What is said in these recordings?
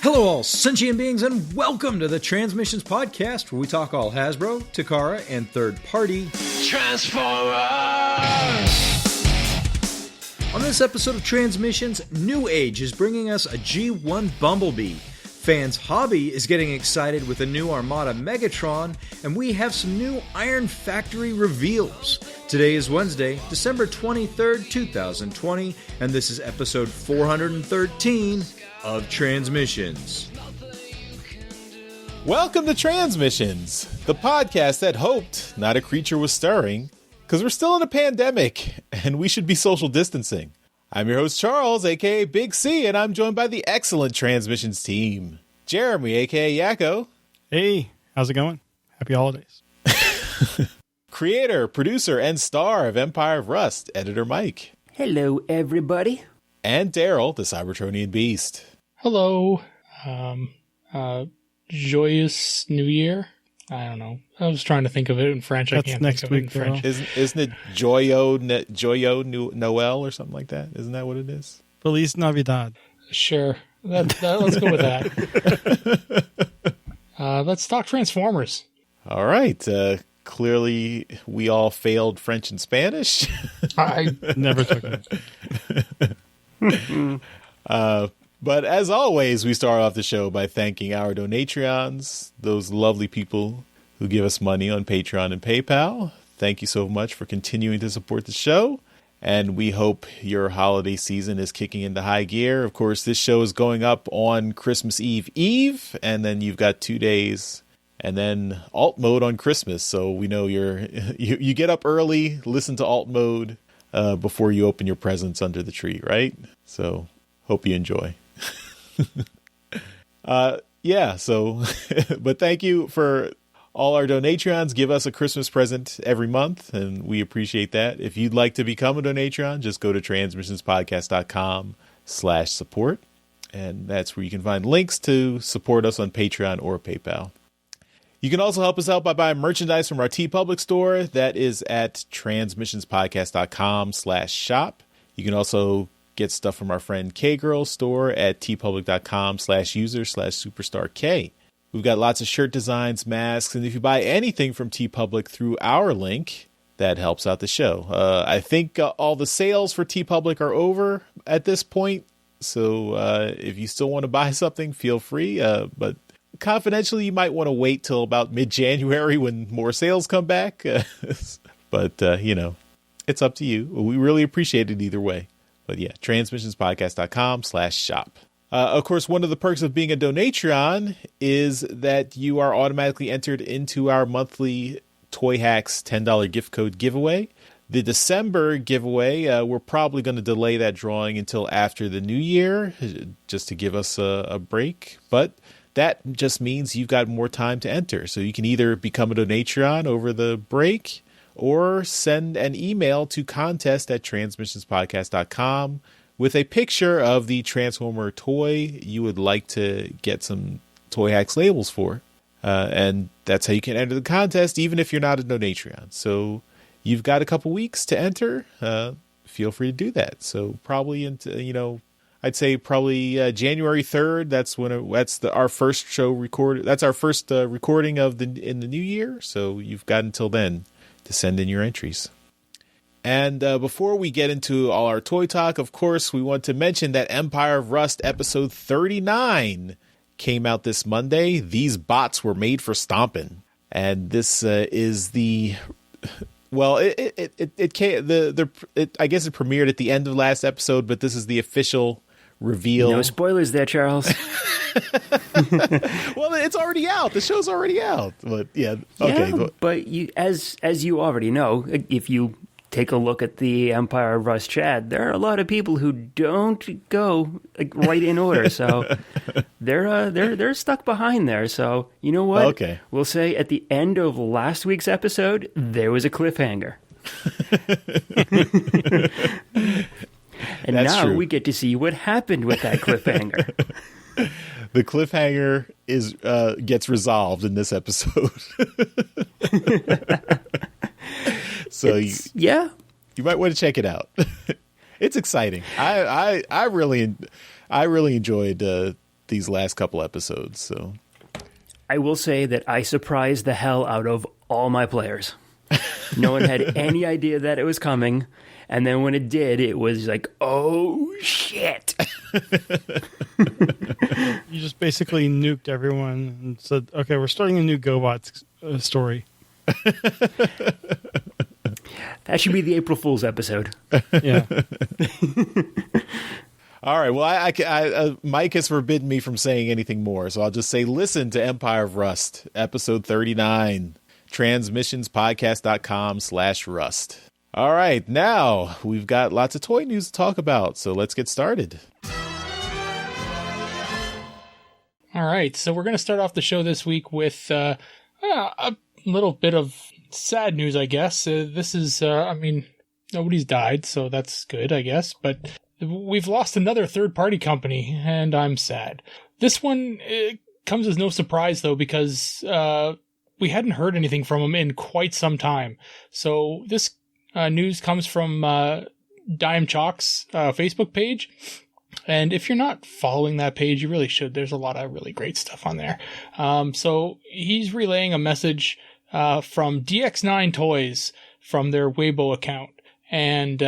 Hello all sentient beings and welcome to the Transmissions Podcast, where we talk all Hasbro, Takara, and third-party Transformers! On this episode of Transmissions, Newage is bringing us a G1 Bumblebee. Fans' Hobby is getting excited with a new Armada Megatron, and we have some new Iron Factory reveals. Today is Wednesday, December 23rd, 2020, and this is episode 413 of Transmissions. Welcome to Transmissions, the podcast that hoped not a creature was stirring, because we're still in a pandemic, and we should be social distancing. I'm your host, Charles, aka Big C, and I'm joined by the excellent Transmissions team. Jeremy, aka Yakko. Hey, how's it going? Happy holidays. Creator, producer, and star of Empire of Rust, editor Mike. Hello, everybody. And Daryl, the Cybertronian Beast. Hello. Joyous New Year? I don't know. I was trying to think of it in French. That's I can't next think of it in week, French. Isn't it Joyo Noel or something like that? Isn't that what it is? Feliz Navidad. Sure. Let's go with that. Let's talk Transformers. All right. Clearly, we all failed French and Spanish. I Never took it. But as always, we start off the show by thanking our Donatreons, those lovely people who give us money on Patreon and PayPal. Thank you so much for continuing to support the show. And we hope your holiday season is kicking into high gear. Of course, this show is going up on Christmas Eve, and then you've got 2 days, and then alt mode on Christmas. So we know you get up early, listen to alt mode before you open your presents under the tree, right? So hope you enjoy. But thank you for all our Donatreons. Give us a Christmas present every month, and we appreciate that. If you'd like to become a Donatreon, just go to transmissionspodcast.com/support, and that's where you can find links to support us on Patreon or PayPal. You can also help us out by buying merchandise from our TeePublic store. That is at transmissionspodcast.com/shop. You can also get stuff from our friend K-Girl's store at teepublic.com/user/superstark. We've got lots of shirt designs, masks, and if you buy anything from TeePublic through our link, that helps out the show. I think all the sales for TeePublic are over at this point, so if you still want to buy something, feel free. But confidentially, you might want to wait till about mid-January when more sales come back. But, it's up to you. We really appreciate it either way. But yeah, transmissionspodcast.com/shop. Of course, one of the perks of being a Donatreon is that you are automatically entered into our monthly Toy Hacks $10 gift code giveaway. The December giveaway, we're probably going to delay that drawing until after the new year, just to give us a break. But that just means you've got more time to enter. So you can either become a Donatreon over the break, or send an email to contest@transmissionspodcast.com with a picture of the Transformer toy you would like to get some Toy Hacks labels for. And that's how you can enter the contest, even if you're not a Donatreon. So you've got a couple weeks to enter. Feel free to do that. So probably I'd say probably January 3rd. That's when our first show recorded. That's our first recording in the new year. So you've got until then to send in your entries. And before we get into all our toy talk, of course, we want to mention that Empire of Rust episode 39 came out this Monday. These bots were made for stomping. And this is I guess it premiered at the end of last episode, but this is the official reveal. No spoilers there, Charles. Well, it's already out. The show's already out. But yeah, okay. Yeah, but as you already know, if you take a look at the Empire of Rust chat, there are a lot of people who don't go right in order, so they're stuck behind there. So you know what? Okay, we'll say at the end of last week's episode, there was a cliffhanger. And That's now true. we get to see what happened with that cliffhanger. The cliffhanger gets resolved in this episode. So you might want to check it out. It's exciting. I really enjoyed these last couple episodes. So I will say that I surprised the hell out of all my players. No one had any idea that it was coming. And then when it did, it was like, oh, shit. You just basically nuked everyone and said, okay, we're starting a new GoBot story. That should be the April Fool's episode. Yeah. all right, well, Mike has forbidden me from saying anything more, so I'll just say listen to Empire of Rust, episode 39, transmissionspodcast.com/rust. All right, now we've got lots of toy news to talk about, so let's get started. All right, so we're going to start off the show this week with a little bit of sad news, I guess. This is, nobody's died, so that's good, I guess. But we've lost another third-party company, and I'm sad. This one comes as no surprise, though, because we hadn't heard anything from them in quite some time. So this news comes from Dime Chalk's Facebook page. And if you're not following that page, you really should. There's a lot of really great stuff on there. So he's relaying a message from DX9 Toys from their Weibo account. And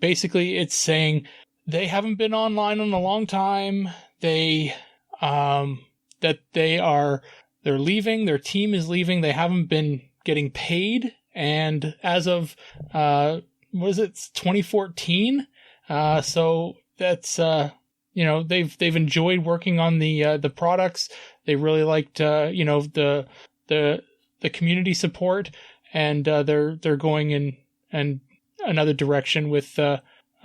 basically it's saying they haven't been online in a long time. They're leaving. Their team is leaving. They haven't been getting paid. And as of, 2014? So that's, they've enjoyed working on the products. They really liked, the community support, and they're going in another direction with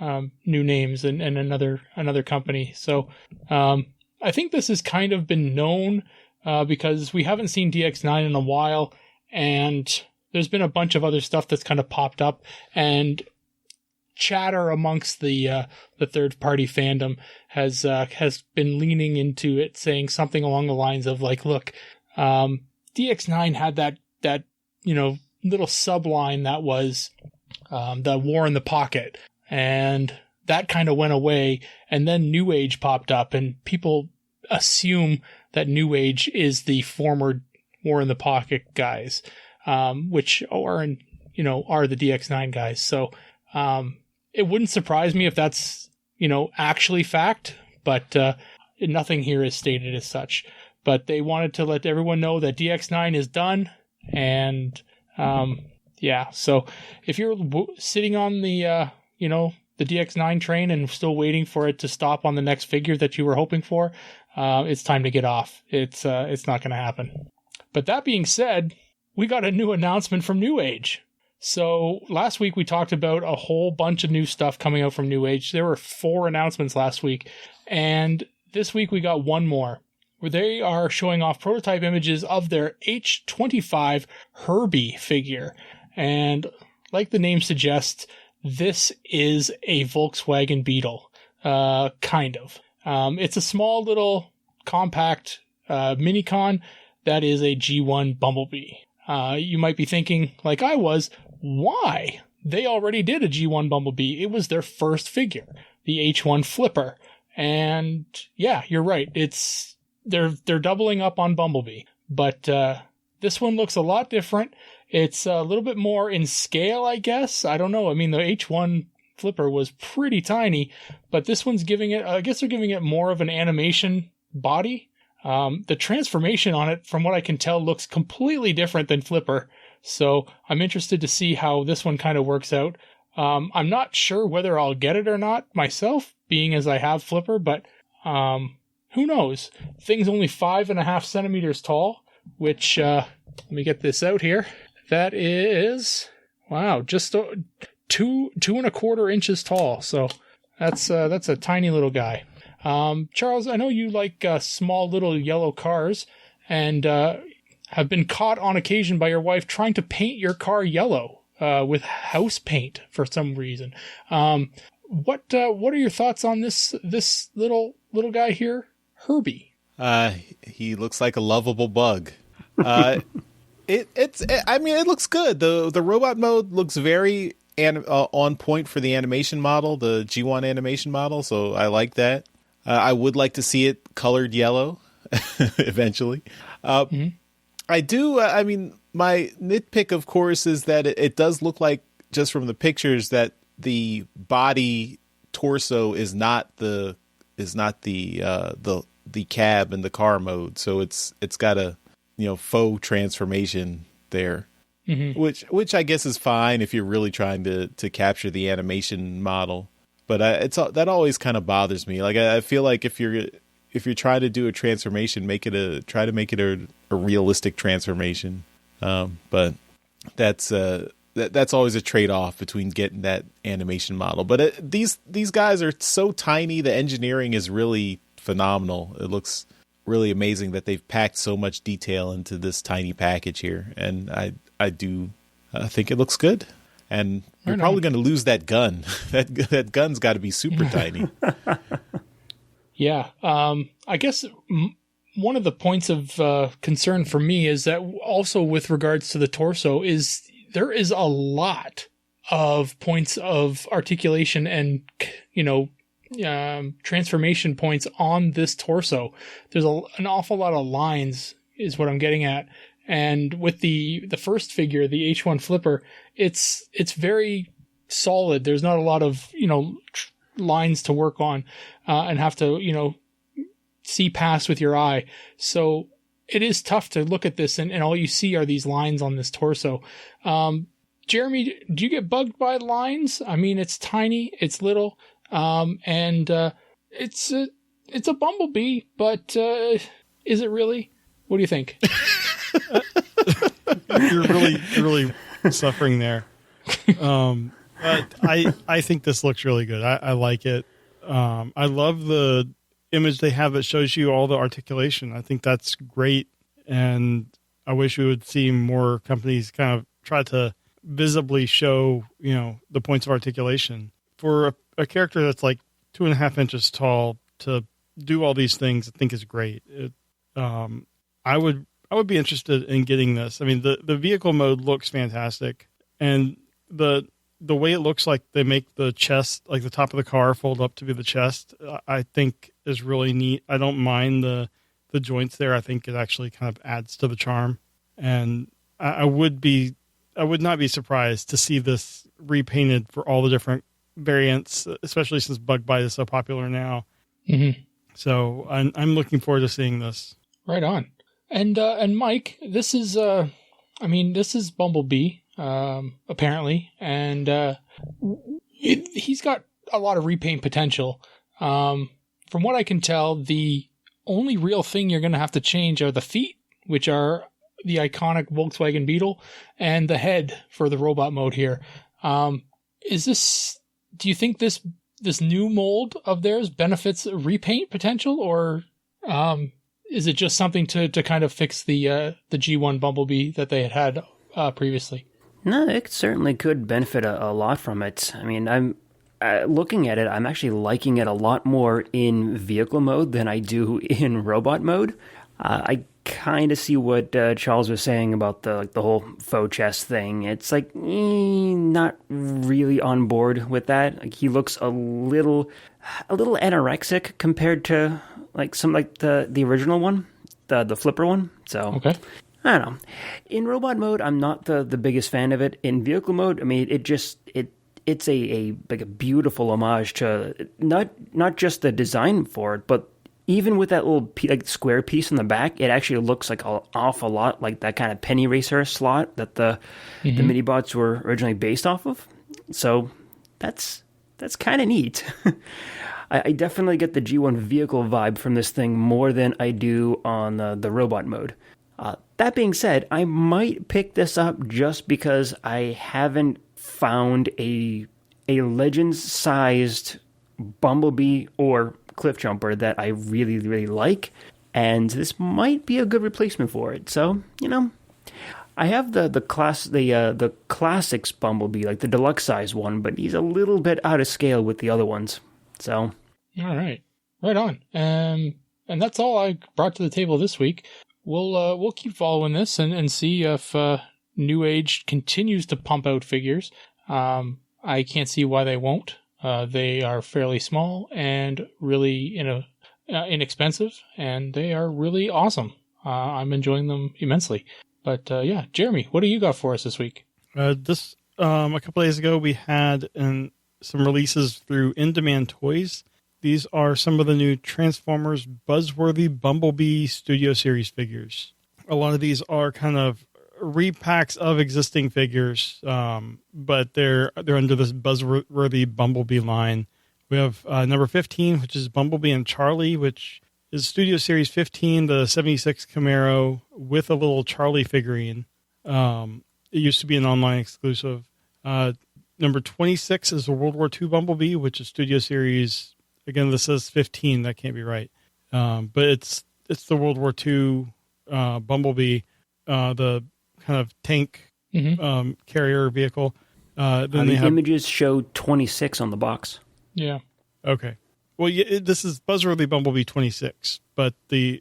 new names and another company. So I think this has kind of been known because we haven't seen DX9 in a while, and there's been a bunch of other stuff that's kind of popped up, and chatter amongst the third party fandom has been leaning into it, saying something along the lines of like, look, DX9 had that little subline that was the War in the Pocket, and that kind of went away, and then Newage popped up, and people assume that Newage is the former War in the Pocket guys, which are the DX9 guys. So it wouldn't surprise me if that's actually fact, but nothing here is stated as such. But they wanted to let everyone know that DX9 is done, and so if you're sitting on the the DX9 train and still waiting for it to stop on the next figure that you were hoping for, it's time to get off. It's not going to happen. But that being said, we got a new announcement from Newage. So last week we talked about a whole bunch of new stuff coming out from Newage. There were 4 announcements last week, and this week we got one more, where they are showing off prototype images of their H25 Herbie figure. And like the name suggests, this is a Volkswagen Beetle, kind of. It's a small little compact minicon that is a G1 Bumblebee. You might be thinking, like I was, why? They already did a G1 Bumblebee. It was their first figure, the H1 Flipper. And yeah, you're right. They're doubling up on Bumblebee, but this one looks a lot different. It's a little bit more in scale, I guess. I don't know. I mean, the H1 Flipper was pretty tiny, but this one's giving it more of an animation body. The transformation on it, from what I can tell, looks completely different than Flipper. So I'm interested to see how this one kind of works out. I'm not sure whether I'll get it or not myself, being as I have Flipper, but who knows? Thing's only 5.5 centimeters tall, which, let me get this out here. That is, wow, just 2.25 inches tall. So that's a tiny little guy. Charles, I know you like small little yellow cars, and have been caught on occasion by your wife trying to paint your car yellow with house paint for some reason. What are your thoughts on this little guy here, Herbie? He looks like a lovable bug. It looks good. The robot mode looks very on point for the animation model, the G1 animation model. So I like that. I would like to see it colored yellow eventually. I do. I mean, my nitpick, of course, is that it does look like, just from the pictures, that the body torso is not the cab and the car mode. So it's got a faux transformation there, which I guess is fine if you're really trying to capture the animation model. But that always kind of bothers me. Like I feel like if you're trying to do a transformation, try to make it a realistic transformation. But that's always a trade-off between getting that animation model. But these guys are so tiny. The engineering is really phenomenal. It looks really amazing that they've packed so much detail into this tiny package here. And I do think it looks good. And you're probably going to lose that gun. That gun's got to be super tiny. Yeah. I guess one of the points of concern for me is that also with regards to the torso is there is a lot of points of articulation and, transformation points on this torso. There's an awful lot of lines is what I'm getting at. And with the first figure, the H1 Flipper, it's very solid. There's not a lot of, lines to work on and have to, see past with your eye. So it is tough to look at this and all you see are these lines on this torso. Jeremy, do you get bugged by lines? I mean, it's tiny, it's little, and it's a Bumblebee, but is it really? What do you think? You're really suffering there. But I think this looks really good. I like it. I love the image they have that shows you all the articulation. I think that's great. And I wish we would see more companies kind of try to visibly show, the points of articulation. For a character that's like 2.5 inches tall to do all these things, I think is great. I would be interested in getting this. I mean, the vehicle mode looks fantastic, and the way it looks like they make the chest, like the top of the car, fold up to be the chest, I think is really neat. I don't mind the joints there. I think it actually kind of adds to the charm, and I would not be surprised to see this repainted for all the different variants, especially since Bug Bite is so popular now. Mm-hmm. So I'm looking forward to seeing this. Right on. And Mike, this is Bumblebee, apparently, and he's got a lot of repaint potential. From what I can tell, the only real thing you're going to have to change are the feet, which are the iconic Volkswagen Beetle, and the head for the robot mode here. Do you think this new mold of theirs benefits repaint potential, or is it just something to kind of fix the G1 Bumblebee that they had previously? No, it certainly could benefit a lot from it. I mean, I'm looking at it, I'm actually liking it a lot more in vehicle mode than I do in robot mode. I kind of see what Charles was saying about the whole faux chest thing. It's like, not really on board with that. Like, he looks a little anorexic compared to the original one, the flipper one. So okay. I don't know. In robot mode, I'm not the biggest fan of it. In vehicle mode, I mean, it's a beautiful homage to not just the design for it, but even with that little square piece in the back, it actually looks like an awful lot like that kind of penny racer slot that the mini-bots were originally based off of. So that's kind of neat. I definitely get the G1 vehicle vibe from this thing more than I do on the robot mode. That being said, I might pick this up just because I haven't found a Legends-sized Bumblebee or Cliff Jumper that I really, really like, and this might be a good replacement for it. So, I have the classics Bumblebee, like the deluxe size one, but he's a little bit out of scale with the other ones. So, all right, right on. And that's all I brought to the table this week. We'll keep following this and see if Newage continues to pump out figures. I can't see why they won't. They are fairly small and really in a inexpensive, and they are really awesome. I'm enjoying them immensely. But yeah, Jeremy, what do you got for us this week? A couple days ago, we had some releases through In Demand Toys. These are some of the new Transformers Buzzworthy Bumblebee Studio Series figures. A lot of these are kind of repacks of existing figures, but they're under this Buzzworthy Bumblebee line. We have number 15, which is Bumblebee and Charlie, which is Studio Series 15, the 76 Camaro with a little Charlie figurine. It used to be an online exclusive. Number 26 is the World War II Bumblebee, which is Studio Series. Again, this says 15. That can't be right. But it's the World War II Bumblebee, the kind of tank carrier vehicle. Then the images show 26 on the box. Yeah. Okay. Well, this is Buzzworthy Bumblebee 26, but this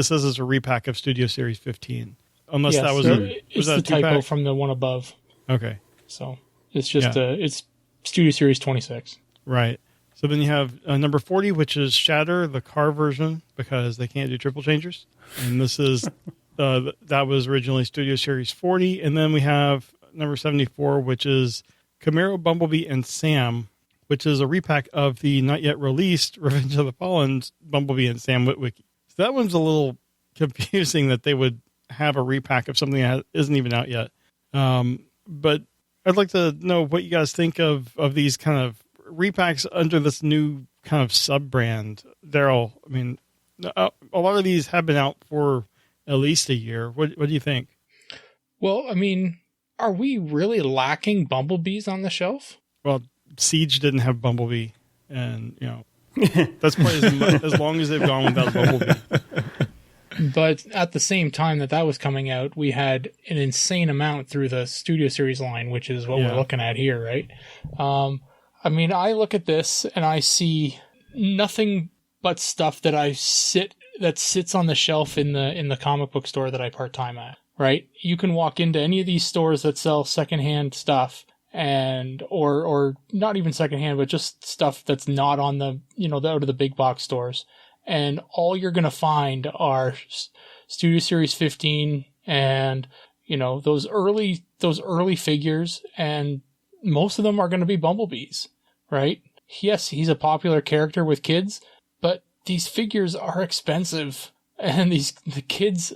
says it's a repack of Studio Series 15. Unless that was it's the typo from the one above. Okay. So it's just it's Studio Series 26. Right. So then you have number 40, which is Shatter, the car version, because they can't do triple changers. And this is that was originally Studio Series 40. And then we have number 74, which is Camaro, Bumblebee, and Sam, which is a repack of the not yet released Revenge of the Fallen Bumblebee and Sam Witwicky. So that one's a little confusing that they would have a repack of something that isn't even out yet. But I'd like to know what you guys think of these kind of repacks under this new kind of sub-brand. Daryl, I mean, a lot of these have been out for at least a year. What do you think? Well, I mean, are we really lacking Bumblebees on the shelf? Well, Siege didn't have Bumblebee, and that's probably as long as they've gone without Bumblebee. But at the same time that was coming out, we had an insane amount through the Studio Series line, which is what we're looking at here, right? I mean, I look at this and I see nothing but stuff that sits on the shelf in the comic book store that I part-time at, right? You can walk into any of these stores that sell secondhand stuff, and or not even secondhand, but just stuff that's not on the out of the big box stores, and all you're gonna find are Studio Series 15 and those early figures, and most of them are gonna be Bumblebees, right? Yes, he's a popular character with kids, but these figures are expensive, and the kids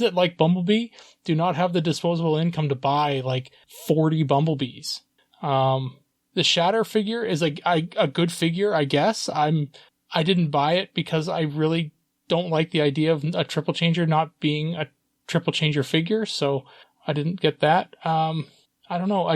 that like Bumblebee do not have the disposable income to buy like 40 Bumblebees. The Shatter figure is a good figure, I guess. I didn't buy it because I really don't like the idea of a triple changer not being a triple changer figure, so I didn't get that. I don't know.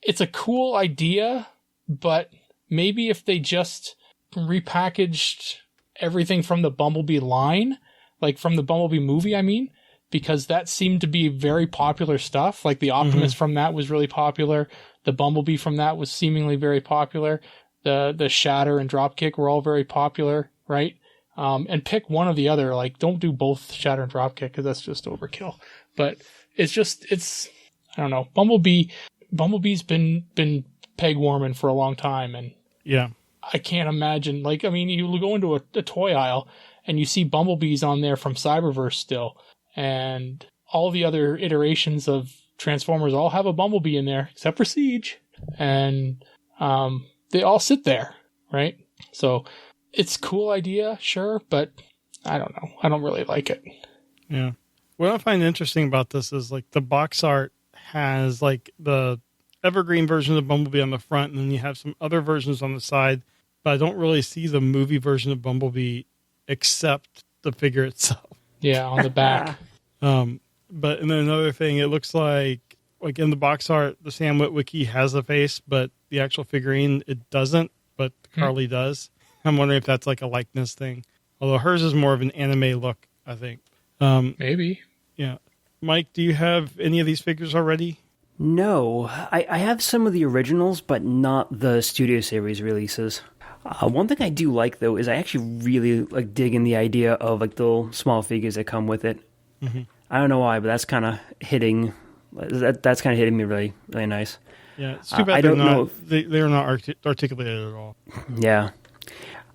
It's a cool idea, but maybe if they just repackaged everything from the Bumblebee line, like from the Bumblebee movie, I mean, because that seemed to be very popular stuff. Like the Optimus from that was really popular. The Bumblebee from that was seemingly very popular. The Shatter and Dropkick were all very popular, right? And pick one or the other. Like, don't do both Shatter and Dropkick because that's just overkill. But it's I don't know. Bumblebee's been peg warming for a long time, and yeah, I can't imagine. Like, I mean, you go into a toy aisle and you see Bumblebees on there from Cyberverse still, and all the other iterations of Transformers all have a Bumblebee in there except for Siege, and they all sit there, right? So it's a cool idea, sure, but I don't know. I don't really like it. Yeah. What I find interesting about this is like the box art has like the evergreen version of Bumblebee on the front, and then you have some other versions on the side, but I don't really see the movie version of Bumblebee except the figure itself. Yeah, on the back. But and then another thing, it looks like in the box art, the Sam Witwicky has a face, but the actual figurine, it doesn't, but Carly does. I'm wondering if that's like a likeness thing. Although hers is more of an anime look, I think. Maybe. Yeah. Mike, do you have any of these figures already? No. I have some of the originals, but not the Studio Series releases. One thing I do like, though, is I actually really like digging the idea of like the little small figures that come with it. Mm-hmm. I don't know why, but that's kind of hitting me really, really nice. Yeah, it's too bad they're not articulated at all. Yeah.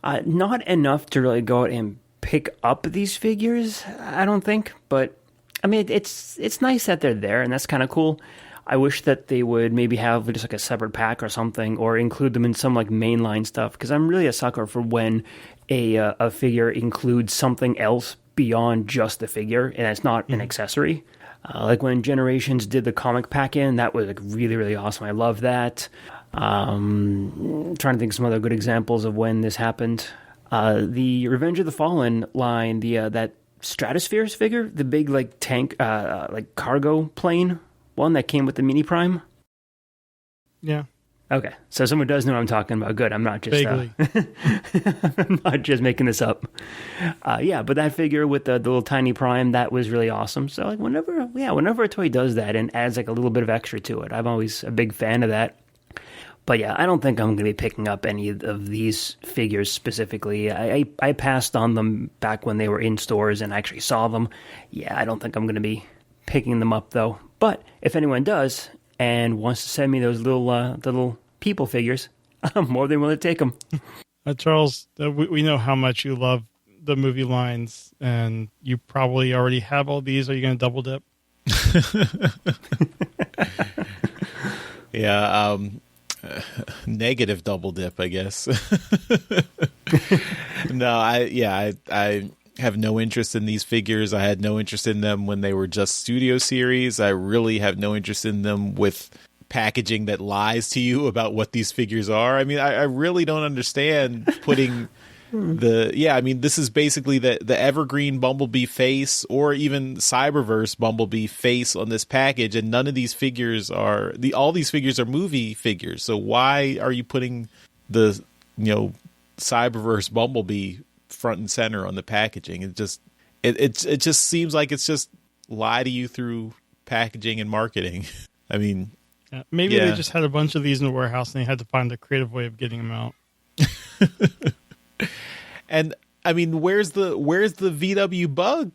Not enough to really go out and pick up these figures, I don't think. But, I mean, it's nice that they're there, and that's kind of cool. I wish that they would maybe have just like a separate pack or something, or include them in some like mainline stuff, because I'm really a sucker for when a figure includes something else beyond just the figure, and it's not an accessory. Like when Generations did the comic pack in, that was like really, really awesome. I love that. Trying to think of some other good examples of when this happened. The Revenge of the Fallen line, that Stratospheres figure, the big like tank, like cargo plane one that came with the Mini Prime. Yeah. Okay, so someone does know what I'm talking about. Good, I'm not just I'm not just making this up. Yeah, but that figure with the little tiny Prime, that was really awesome. So like whenever a toy does that and adds like a little bit of extra to it, I'm always a big fan of that. But yeah, I don't think I'm going to be picking up any of these figures specifically. I passed on them back when they were in stores and actually saw them. Yeah, I don't think I'm going to be picking them up though. But if anyone does and wants to send me those little people figures, I'm more than willing to take them. Charles, we know how much you love the movie lines, and you probably already have all these. Are you going to double dip? Yeah, negative double dip, I guess. No, I have no interest in these figures. I had no interest in them when they were just studio series. I really have no interest in them with packaging that lies to you about what these figures are. I mean, I really don't understand putting this is basically the Evergreen Bumblebee face or even Cyberverse Bumblebee face on this package, and none of these figures all these figures are movie figures. So why are you putting the Cyberverse Bumblebee front and center on the packaging? It just seems like it's just lie to you through packaging and marketing. I mean, maybe they just had a bunch of these in the warehouse and they had to find a creative way of getting them out. And I mean, where's the VW Bug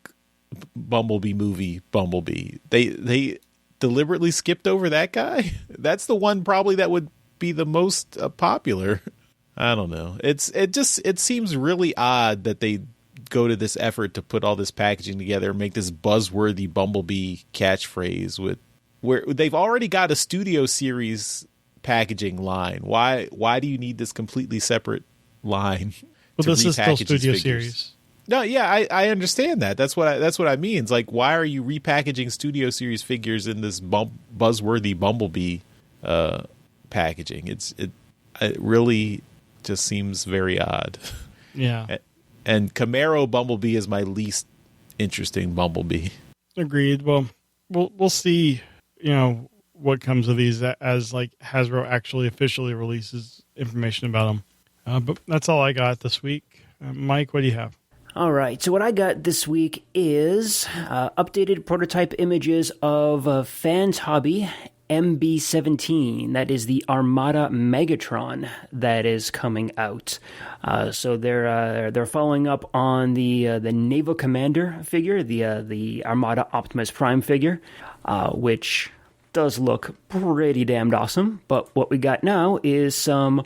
Bumblebee movie Bumblebee? They deliberately skipped over that guy. That's the one probably that would be the most popular. I don't know. It seems really odd that they go to this effort to put all this packaging together and make this buzzworthy Bumblebee catchphrase where they've already got a studio series packaging line. Why do you need this completely separate line? Well, this is still studio series. No, yeah, I understand that. That's what I mean. It's like, why are you repackaging studio series figures in this buzzworthy Bumblebee packaging? It really just seems very odd. Yeah. And Camaro Bumblebee is my least interesting Bumblebee. Agreed. Well, we'll see, what comes of these as like Hasbro actually officially releases information about them. But that's all I got this week. Mike, what do you have? All right. So what I got this week is updated prototype images of Fans Hobby MB-17. That is the Armada Megatron that is coming out. So they're following up on the Naval Commander figure, the Armada Optimus Prime figure, which does look pretty damned awesome. But what we got now is some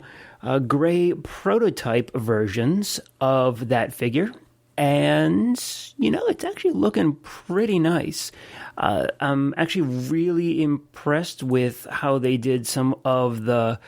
gray prototype versions of that figure. And, it's actually looking pretty nice. I'm actually really impressed with how they did some of the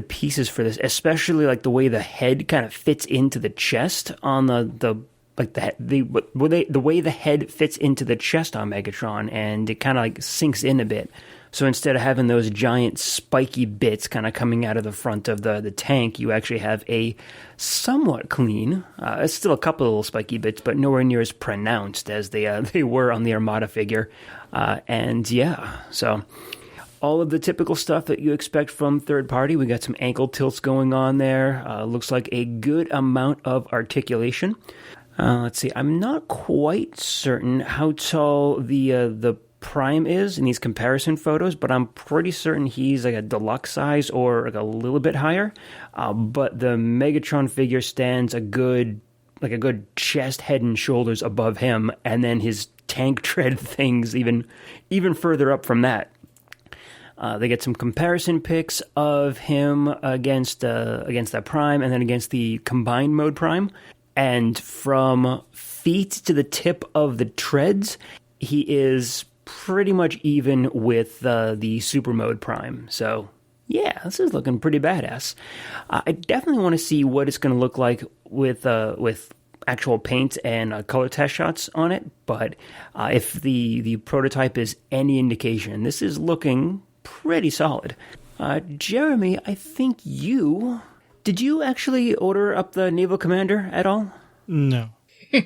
pieces for this, especially like the way the head kind of fits into the chest on the way the head fits into the chest on Megatron, and it kind of like sinks in a bit. So instead of having those giant spiky bits kind of coming out of the front of the tank, you actually have a somewhat clean, it's still a couple of little spiky bits, but nowhere near as pronounced as they were on the Armada figure. So all of the typical stuff that you expect from third party. We got some ankle tilts going on there. Looks like a good amount of articulation. Let's see, I'm not quite certain how tall the Prime is in these comparison photos, but I'm pretty certain he's like a deluxe size or like a little bit higher. But the Megatron figure stands a good chest, head, and shoulders above him, and then his tank tread things even further up from that. They get some comparison pics of him against that Prime and then against the combined mode Prime. And from feet to the tip of the treads, he is pretty much even with the super mode Prime. So yeah, this is looking pretty badass. I definitely want to see what it's going to look like with actual paint and color test shots on it. But if the prototype is any indication, this is looking pretty solid. Jeremy, I think did you actually order up the Naval Commander at all? No.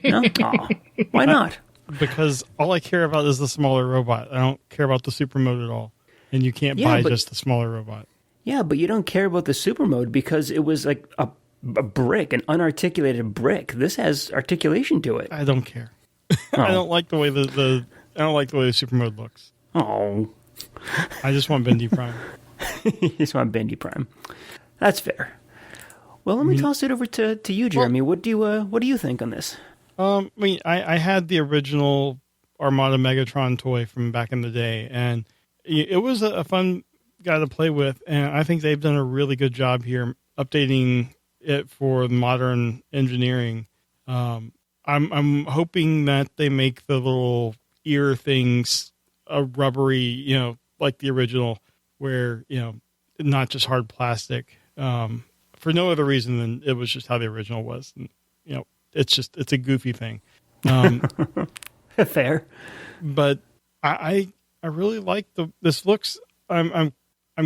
No? Aw, why not? Because all I care about is the smaller robot. I don't care about the super mode at all. And you can't buy just the smaller robot. Yeah, but you don't care about the super mode because it was like a brick, an unarticulated brick. This has articulation to it. I don't care. Oh. I don't like the way I don't like the way the super mode looks. Oh. I just want Bendy Prime. You just want Bendy Prime. That's fair. Well, let me toss it over to you, Jeremy. What do you think on this? I had the original Armada Megatron toy from back in the day, and it was a fun guy to play with, and I think they've done a really good job here updating it for modern engineering. I'm hoping that they make the little ear things a rubbery, like the original, where not just hard plastic. For no other reason than it was just how the original was. And, it's a goofy thing. Fair. But I really like this looks. I'm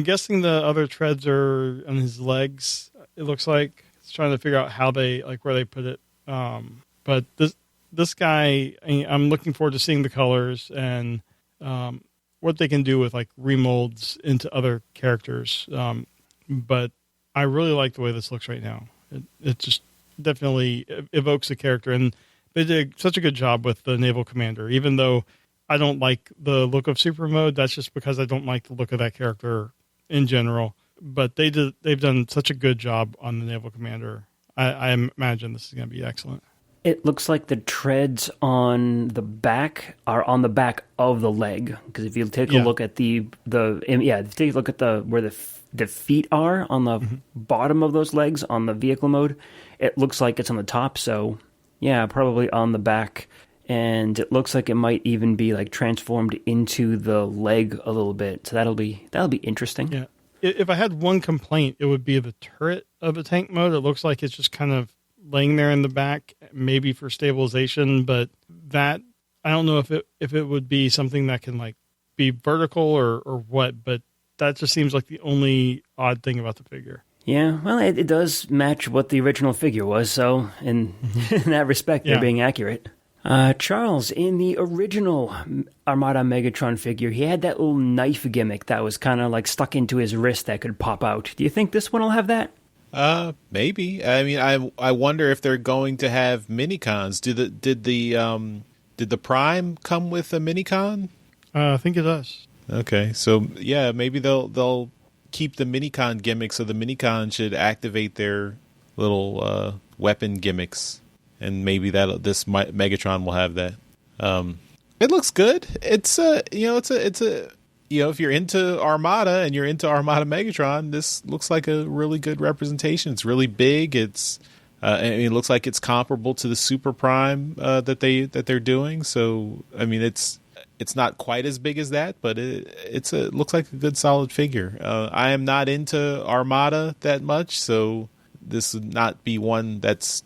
guessing the other treads are on his legs. It looks like it's trying to figure out how they where they put it. But this guy, I'm looking forward to seeing the colors and what they can do with like remolds into other characters. But I really like the way this looks right now. It just definitely evokes the character, and they did such a good job with the Naval Commander. Even though I don't like the look of Super Mode, that's just because I don't like the look of that character in general. But they've done such a good job on the Naval Commander. I imagine this is going to be excellent. It looks like the treads on the back are on the back of the leg, because if you take a look at take a look at where the feet are on the bottom of those legs on the vehicle mode, it looks like it's on the top. So yeah, probably on the back, and it looks like it might even be like transformed into the leg a little bit. So that'll be interesting. Yeah. If I had one complaint, it would be the turret of the tank mode. It looks like it's just kind of laying there in the back, maybe for stabilization, but that I don't know if it would be something that can like be vertical or what, but that just seems like the only odd thing about the figure. Yeah, well, it does match what the original figure was, so in that respect, they're being accurate. Charles, in the original Armada Megatron figure, he had that little knife gimmick that was kind of like stuck into his wrist that could pop out. Do you think this one will have that? Maybe. I mean, I wonder if they're going to have minicons. Did the Prime come with a minicon? I think it does. Okay, so yeah, maybe they'll keep the minicon gimmick, so the minicon should activate their little weapon gimmicks, and maybe this Megatron will have that. It looks good. It's if you're into Armada and you're into Armada Megatron, this looks like a really good representation. It's really big. It looks like it's comparable to the Super Prime that they're doing. So I mean, it's not quite as big as that, but it looks like a good solid figure. I am not into Armada that much, so this would not be one that's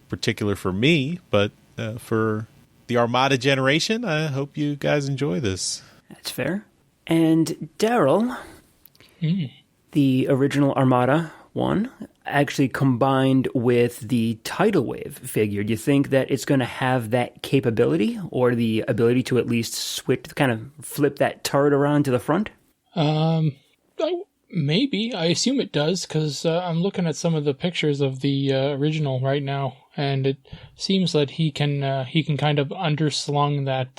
particular for me. But for the Armada generation, I hope you guys enjoy this. That's fair. And Daryl, the original Armada one, actually combined with the Tidal Wave figure. Do you think that it's going to have that capability, or the ability to at least switch, kind of flip that turret around to the front? Maybe. I assume it does, because I'm looking at some of the pictures of the original right now, and it seems that he can kind of underslung that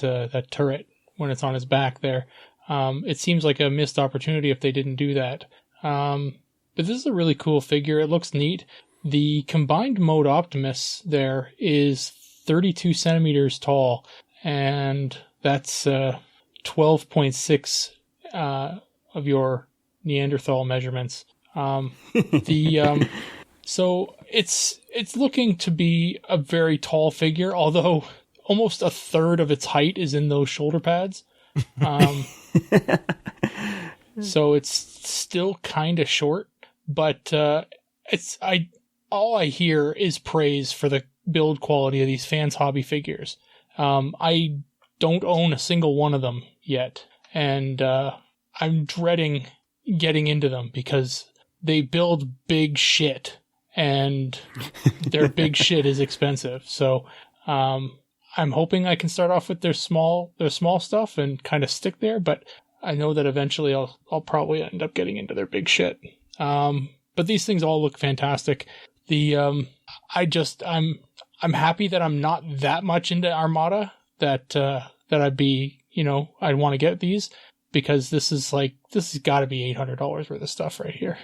turret when it's on his back there. It seems like a missed opportunity if they didn't do that. But this is a really cool figure. It looks neat. The combined mode Optimus there is 32 centimeters tall, and that's 12.6 of your Neanderthal measurements. So it's looking to be a very tall figure, although almost a third of its height is in those shoulder pads. So it's still kind of short, but all I hear is praise for the build quality of these Fans Hobby figures. I don't own a single one of them yet, and I'm dreading getting into them because they build big shit, and their big shit is expensive. So I'm hoping I can start off with their small stuff and kind of stick there, but I know that eventually I'll probably end up getting into their big shit. But these things all look fantastic. I'm happy that I'm not that much into Armada that I'd want to get these, because this has got to be $800 worth of stuff right here.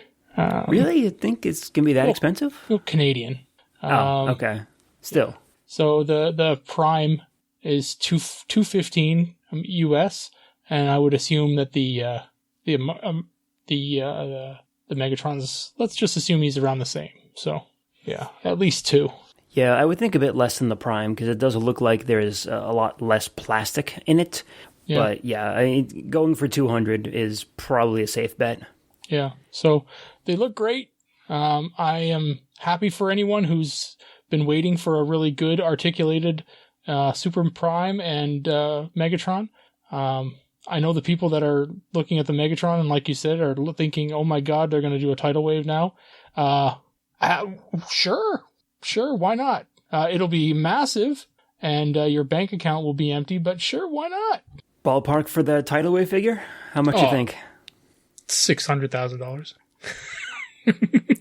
Really? You think it's going to be that expensive? Well, Canadian. Okay. Still. So the Prime is $215 US, and I would assume that the Megatrons, let's just assume he's around the same. So yeah, at least $2. Yeah, I would think a bit less than the Prime, because it does look like there's a lot less plastic in it. Yeah. But yeah, going for 200 is probably a safe bet. Yeah, so they look great. I am happy for anyone who's been waiting for a really good articulated Super Prime and Megatron. I know the people that are looking at the Megatron and, like you said, are thinking, oh my god, they're going to do a tidal wave now. Sure, why not? It'll be massive, and your bank account will be empty, but sure, why not? Ballpark for the tidal wave figure? How much you think? $600,000.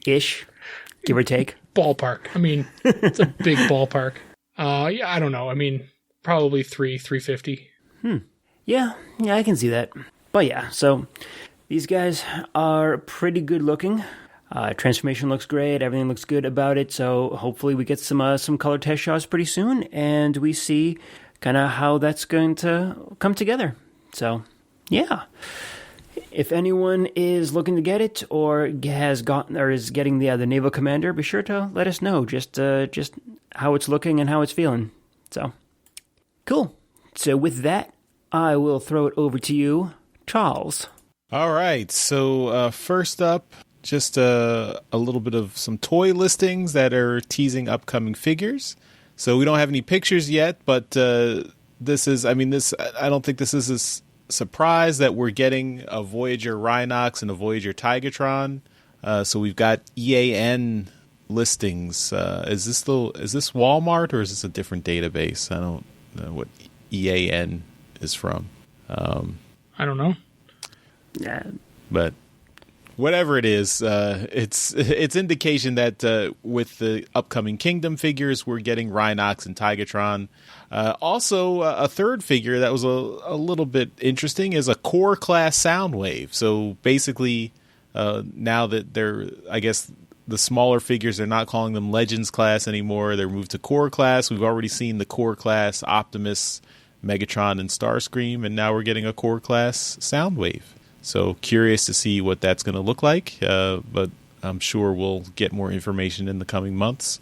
Ish, give or take. Ballpark. I mean, it's a big ballpark. Yeah, I don't know. I mean, probably $350. Yeah, I can see that. But yeah, so these guys are pretty good looking. Transformation looks great. Everything looks good about it. So hopefully we get some color test shots pretty soon, and we see kind of how that's going to come together. So yeah, if anyone is looking to get it or is getting the Naval Commander, be sure to let us know just how it's looking and how it's feeling. So cool. So with that, I will throw it over to you, Charles. All right. So first up, just a little bit of some toy listings that are teasing upcoming figures. So we don't have any pictures yet, but I don't think this is a surprise that we're getting a Voyager Rhinox and a Voyager Tigatron. So we've got EAN listings. Is this Walmart, or is this a different database? I don't know what EAN is from. I don't know. Yeah, but whatever it is, it's indication that with the upcoming Kingdom figures, we're getting Rhinox and Tigatron. Also, a third figure that was a little bit interesting is a Core Class Soundwave. So basically, now that the smaller figures, they're not calling them Legends Class anymore. They're moved to Core Class. We've already seen the Core Class Optimus, Megatron, and Starscream, and now we're getting a Core Class Soundwave. So curious to see what that's going to look like, but I'm sure we'll get more information in the coming months.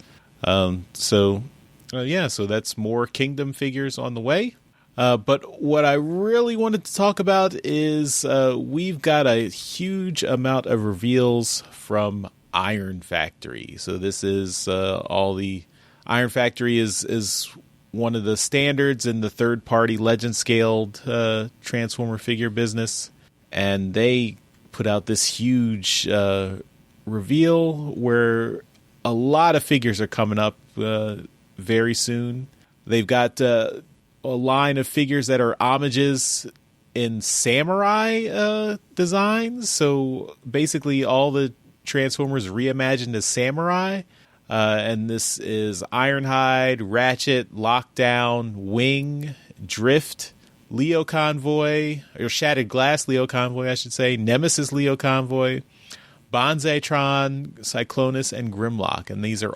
So that's more Kingdom figures on the way. But what I really wanted to talk about is we've got a huge amount of reveals from Iron Factory. So this is all the Iron Factory is one of the standards in the third-party legend-scaled Transformer figure business. And they put out this huge reveal where a lot of figures are coming up very soon. They've got a line of figures that are homages in samurai designs. So basically all the Transformers reimagined as samurai. And this is Ironhide, Ratchet, Lockdown, Wing, Drift, Leo Convoy, or Shattered Glass Leo Convoy, I should say, Nemesis Leo Convoy, Banzaitron, Cyclonus, and Grimlock. And these have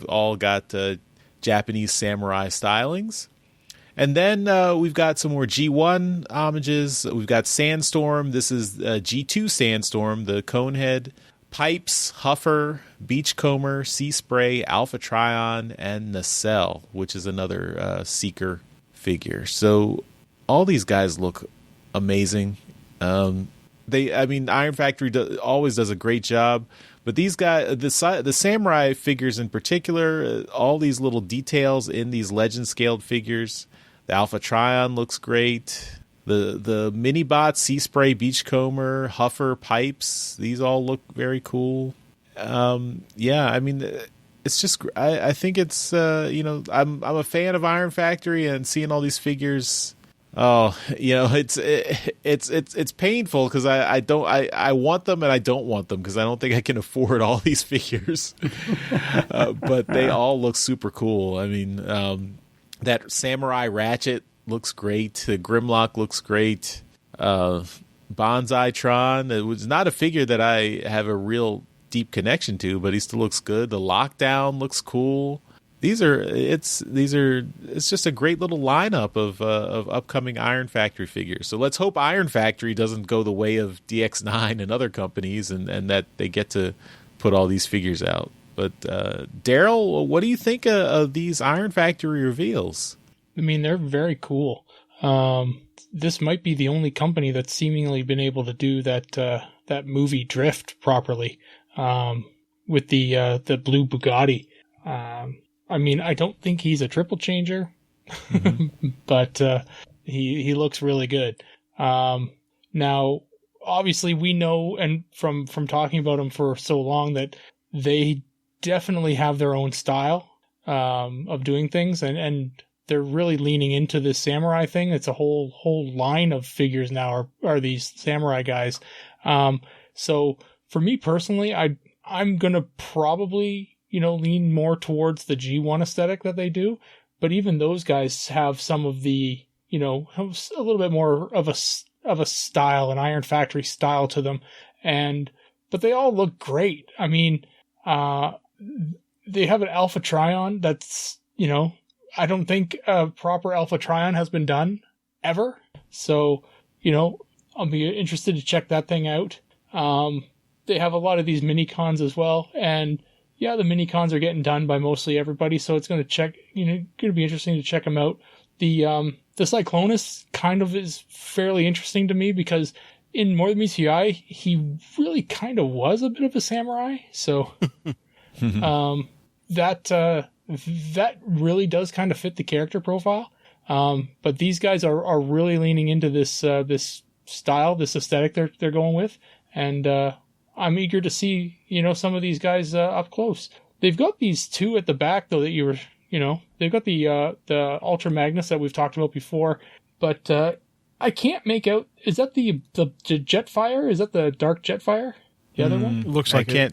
all got Japanese samurai stylings. And then we've got some more G1 homages. We've got Sandstorm. This is G2 Sandstorm, the Conehead. Pipes, Huffer, Beachcomber, Sea Spray, Alpha Trion, and Nacelle, which is another Seeker figure. So all these guys look amazing. Iron Factory always does a great job. But these guys, the Samurai figures in particular, all these little details in these legend scaled figures. The Alpha Trion looks great. The mini bots, Sea Spray, Beachcomber, Huffer, Pipes, these all look very cool. It's just, I think it's, I'm a fan of Iron Factory, and seeing all these figures, it's painful because I want them and I don't want them because I don't think I can afford all these figures. But they all look super cool. I mean, that Samurai Ratchet looks great. The Grimlock looks great. Bonsai-tron, it was not a figure that I have a real deep connection to, but he still looks good. The Lockdown looks cool. It's just a great little lineup of upcoming Iron Factory figures. So let's hope Iron Factory doesn't go the way of DX9 and other companies, and that they get to put all these figures out. But Daryl, what do you think of these Iron Factory reveals? I mean, they're very cool. This might be the only company that's seemingly been able to do that movie Drift properly, with the blue Bugatti. I mean, I don't think he's a triple changer, but he looks really good. Now, obviously, we know, and from talking about him for so long, that they definitely have their own style of doing things, and they're really leaning into this samurai thing. It's a whole line of figures now are these samurai guys. So for me personally, I'm gonna probably lean more towards the G1 aesthetic that they do, but even those guys have some of the have a little bit more of a style, an Iron Factory style to them, but they all look great. I mean, they have an Alpha Trion that's I don't think a proper Alpha Trion has been done ever. So, I'll be interested to check that thing out. They have a lot of these mini-cons as well. And yeah, the mini-cons are getting done by mostly everybody. So it's going to be interesting to check them out. The Cyclonus kind of is fairly interesting to me because in More Than Meets the Eye, he really kind of was a bit of a samurai. So, that really does kind of fit the character profile. But these guys are really leaning into this style, this aesthetic they're going with. And I'm eager to see, some of these guys up close. They've got these two at the back though that they've got the Ultra Magnus that we've talked about before, but I can't make out, is that the Jetfire? Is that the Dark Jetfire? The other one? It looks like I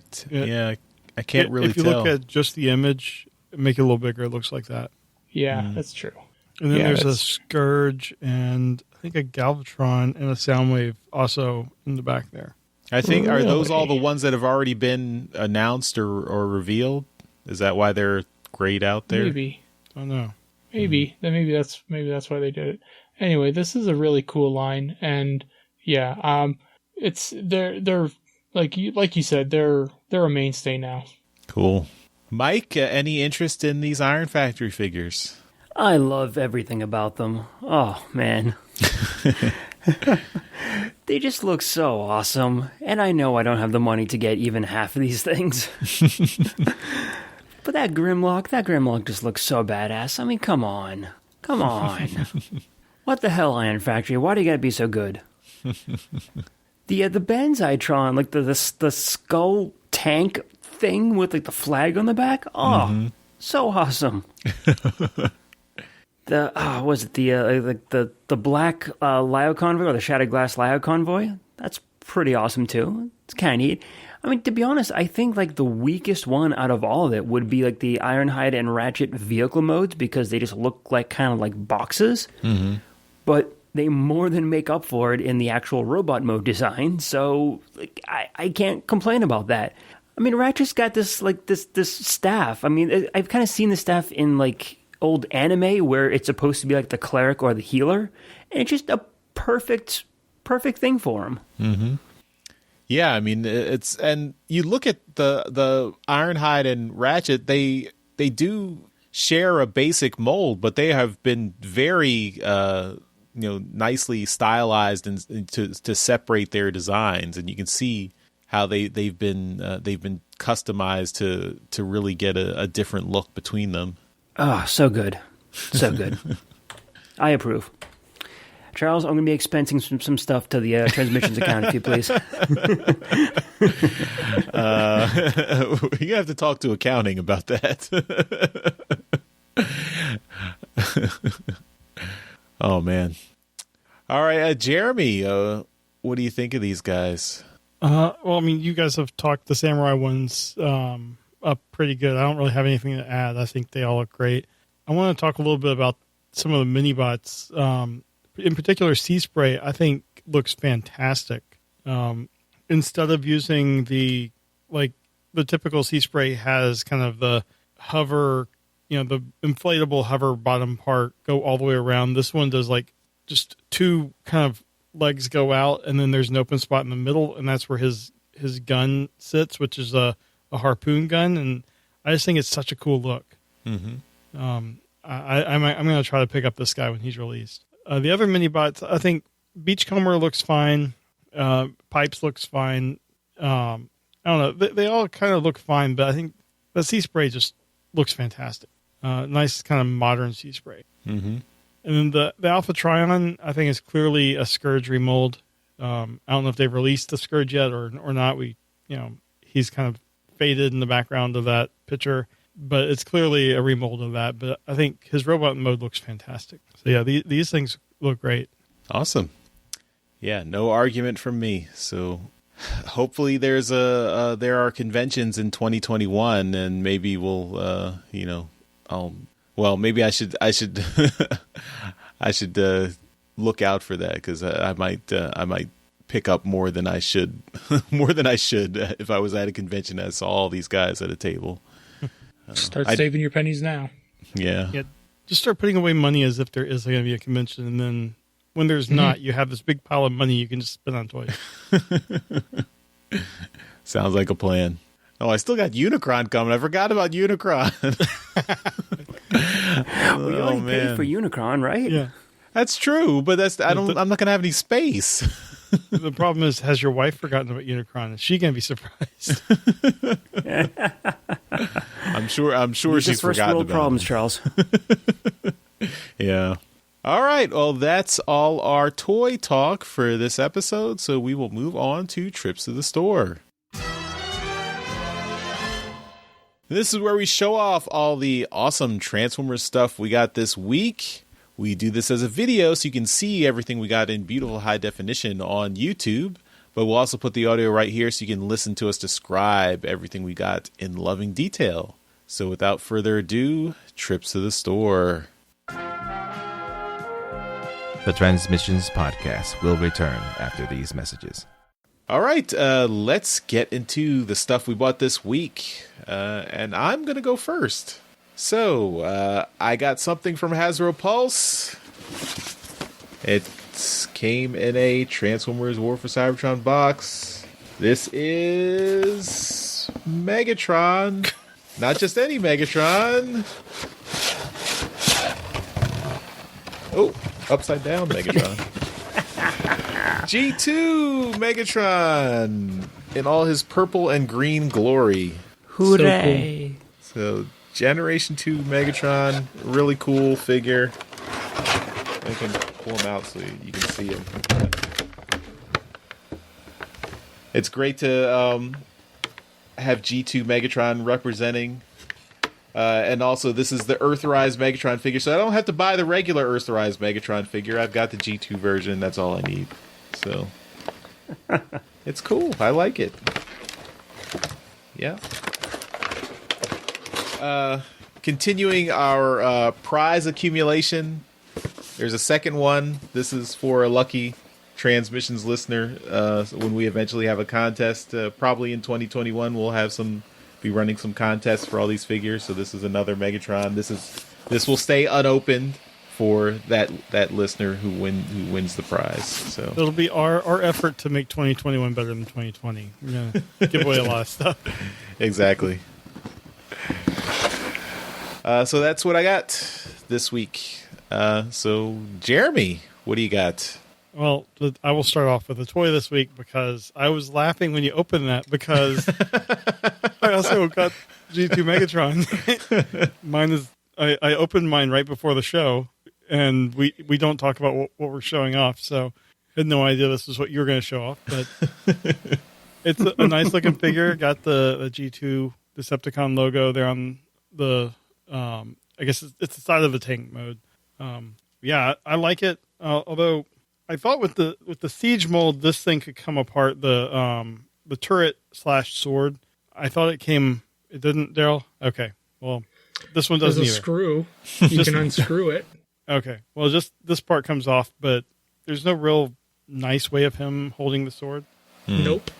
can't really tell. If you look at just the image, make it a little bigger, it looks like that. Yeah, that's true. And then there's a Scourge and I think a Galvatron and a Soundwave also in the back there. I think, are those all the ones that have already been announced or revealed? Is that why they're grayed out there? Maybe. I don't know. Maybe. Then maybe that's why they did it. Anyway, this is a really cool line, and yeah, they're like you said, they're a mainstay now. Cool. Mike, any interest in these Iron Factory figures? I love everything about them. Oh, man. They just look so awesome. And I know I don't have the money to get even half of these things. But that Grimlock just looks so badass. I mean, come on. What the hell, Iron Factory? Why do you gotta be so good? The Bonsai-tron, like the skull tank thing with like the flag on the back. Oh, so awesome. The black Lio Convoy or the Shattered Glass Lio Convoy? That's pretty awesome too. It's kind of neat. I mean, to be honest, I think like the weakest one out of all of it would be like the Ironhide and Ratchet vehicle modes because they just look like kind of like boxes. Mm-hmm. But they more than make up for it in the actual robot mode design. So like, I can't complain about that. I mean, Ratchet's got this staff. I mean, I've kind of seen the staff in like old anime where it's supposed to be like the cleric or the healer, and it's just a perfect thing for him. Mm-hmm. Yeah, I mean, and you look at the Ironhide and Ratchet, they do share a basic mold, but they have been very nicely stylized and to separate their designs, and you can see how they've been customized to really get a different look between them. Oh, so good. So good. I approve. Charles, I'm going to be expensing some stuff to the transmissions account, if you please. You have to talk to accounting about that. Oh, man. All right, Jeremy, what do you think of these guys? Well, I mean, you guys have talked the Samurai ones up pretty good. I don't really have anything to add. I think they all look great. I want to talk a little bit about some of the mini-bots. In particular, Sea Spray, I think, looks fantastic. Instead of using the typical Sea Spray has kind of the hover, the inflatable hover bottom part go all the way around. This one does just two kind of legs go out, and then there's an open spot in the middle, and that's where his gun sits, which is a harpoon gun. And I just think it's such a cool look. Mm-hmm. I'm going to try to pick up this guy when he's released. The other mini bots, I think Beachcomber looks fine. Pipes looks fine. I don't know. They all kind of look fine, but I think the Sea Spray just looks fantastic. Nice kind of modern Sea Spray. Mm-hmm. And then the Alpha Trion, I think, is clearly a Scourge remold. I don't know if they've released the Scourge yet or not. He's kind of faded in the background of that picture, but it's clearly a remold of that. But I think his robot mode looks fantastic. So yeah, these things look great. Awesome. Yeah, no argument from me. So hopefully there are conventions in 2021, and maybe we'll maybe I should I should look out for that, because I might pick up more than I should if I was at a convention and I saw all these guys at a table. Start saving your pennies now. Yeah. Just start putting away money as if there is going to be a convention, and then when there's not, you have this big pile of money you can just spend on toys. Sounds like a plan. Oh, I still got Unicron coming. I forgot about Unicron. Well, you only paid for Unicron, right? Yeah, that's true. But I'm not going to have any space. The problem is, has your wife forgotten about Unicron? Is she going to be surprised? I'm sure she's forgotten world about problems, it. Charles. Yeah. All right. Well, that's all our toy talk for this episode. So we will move on to trips to the store. This is where we show off all the awesome Transformers stuff we got this week. We do this as a video so you can see everything we got in beautiful high definition on YouTube, but we'll also put the audio right here so you can listen to us describe everything we got in loving detail. So without further ado, trips to the store. The Transmissions Podcast will return after these messages. All right, let's get into the stuff we bought this week, and I'm going to go first. So, I got something from Hasbro Pulse. It came in a Transformers War for Cybertron box. This is Megatron. Not just any Megatron. Oh, upside down Megatron. G2 Megatron in all his purple and green glory. Hooray! So Generation 2 Megatron, really cool figure. I can pull him out so you can see him. It's great to have G2 Megatron representing. And also, this is the Earthrise Megatron figure, so I don't have to buy the regular Earthrise Megatron figure. I've got the G2 version. That's all I need. So, it's cool. I like it. Yeah. Continuing our prize accumulation, there's a second one. This is for a lucky Transmissions listener. When we eventually have a contest, probably in 2021, we'll have be running some contests for all these figures. So this is another Megatron. This is This will stay unopened for that listener who wins the prize. So It'll be our effort to make 2021 better than 2020. We're going to give away a lot of stuff. exactly. So that's what I got this week. So Jeremy, what do you got? Well, I will start off with a toy this week because I was laughing when you opened that because I also got G2 Megatron. Mine is I opened mine right before the show, and we don't talk about what we're showing off, so I had no idea this is what you were going to show off. But it's a nice looking figure. Got the G2 Decepticon logo there on the I guess it's the side of the tank mode. Yeah, I like it. Although I thought with the siege mold, this thing could come apart. The turret / sword. I thought it came. It didn't, Daryl. Okay. Well, this one doesn't There's a either. screw. You can unscrew it. Okay. Well, just this part comes off, but there's no real nice way of him holding the sword. Nope.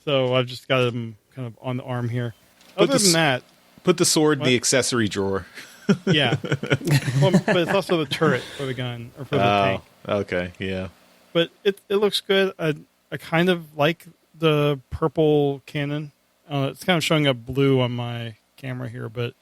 So I've just got him kind of on the arm here. Other than that, put the sword in the accessory drawer. yeah. Well, but it's also the turret for the gun or for the tank. Okay, yeah. But it looks good. I kind of like the purple cannon. It's kind of showing up blue on my camera here, but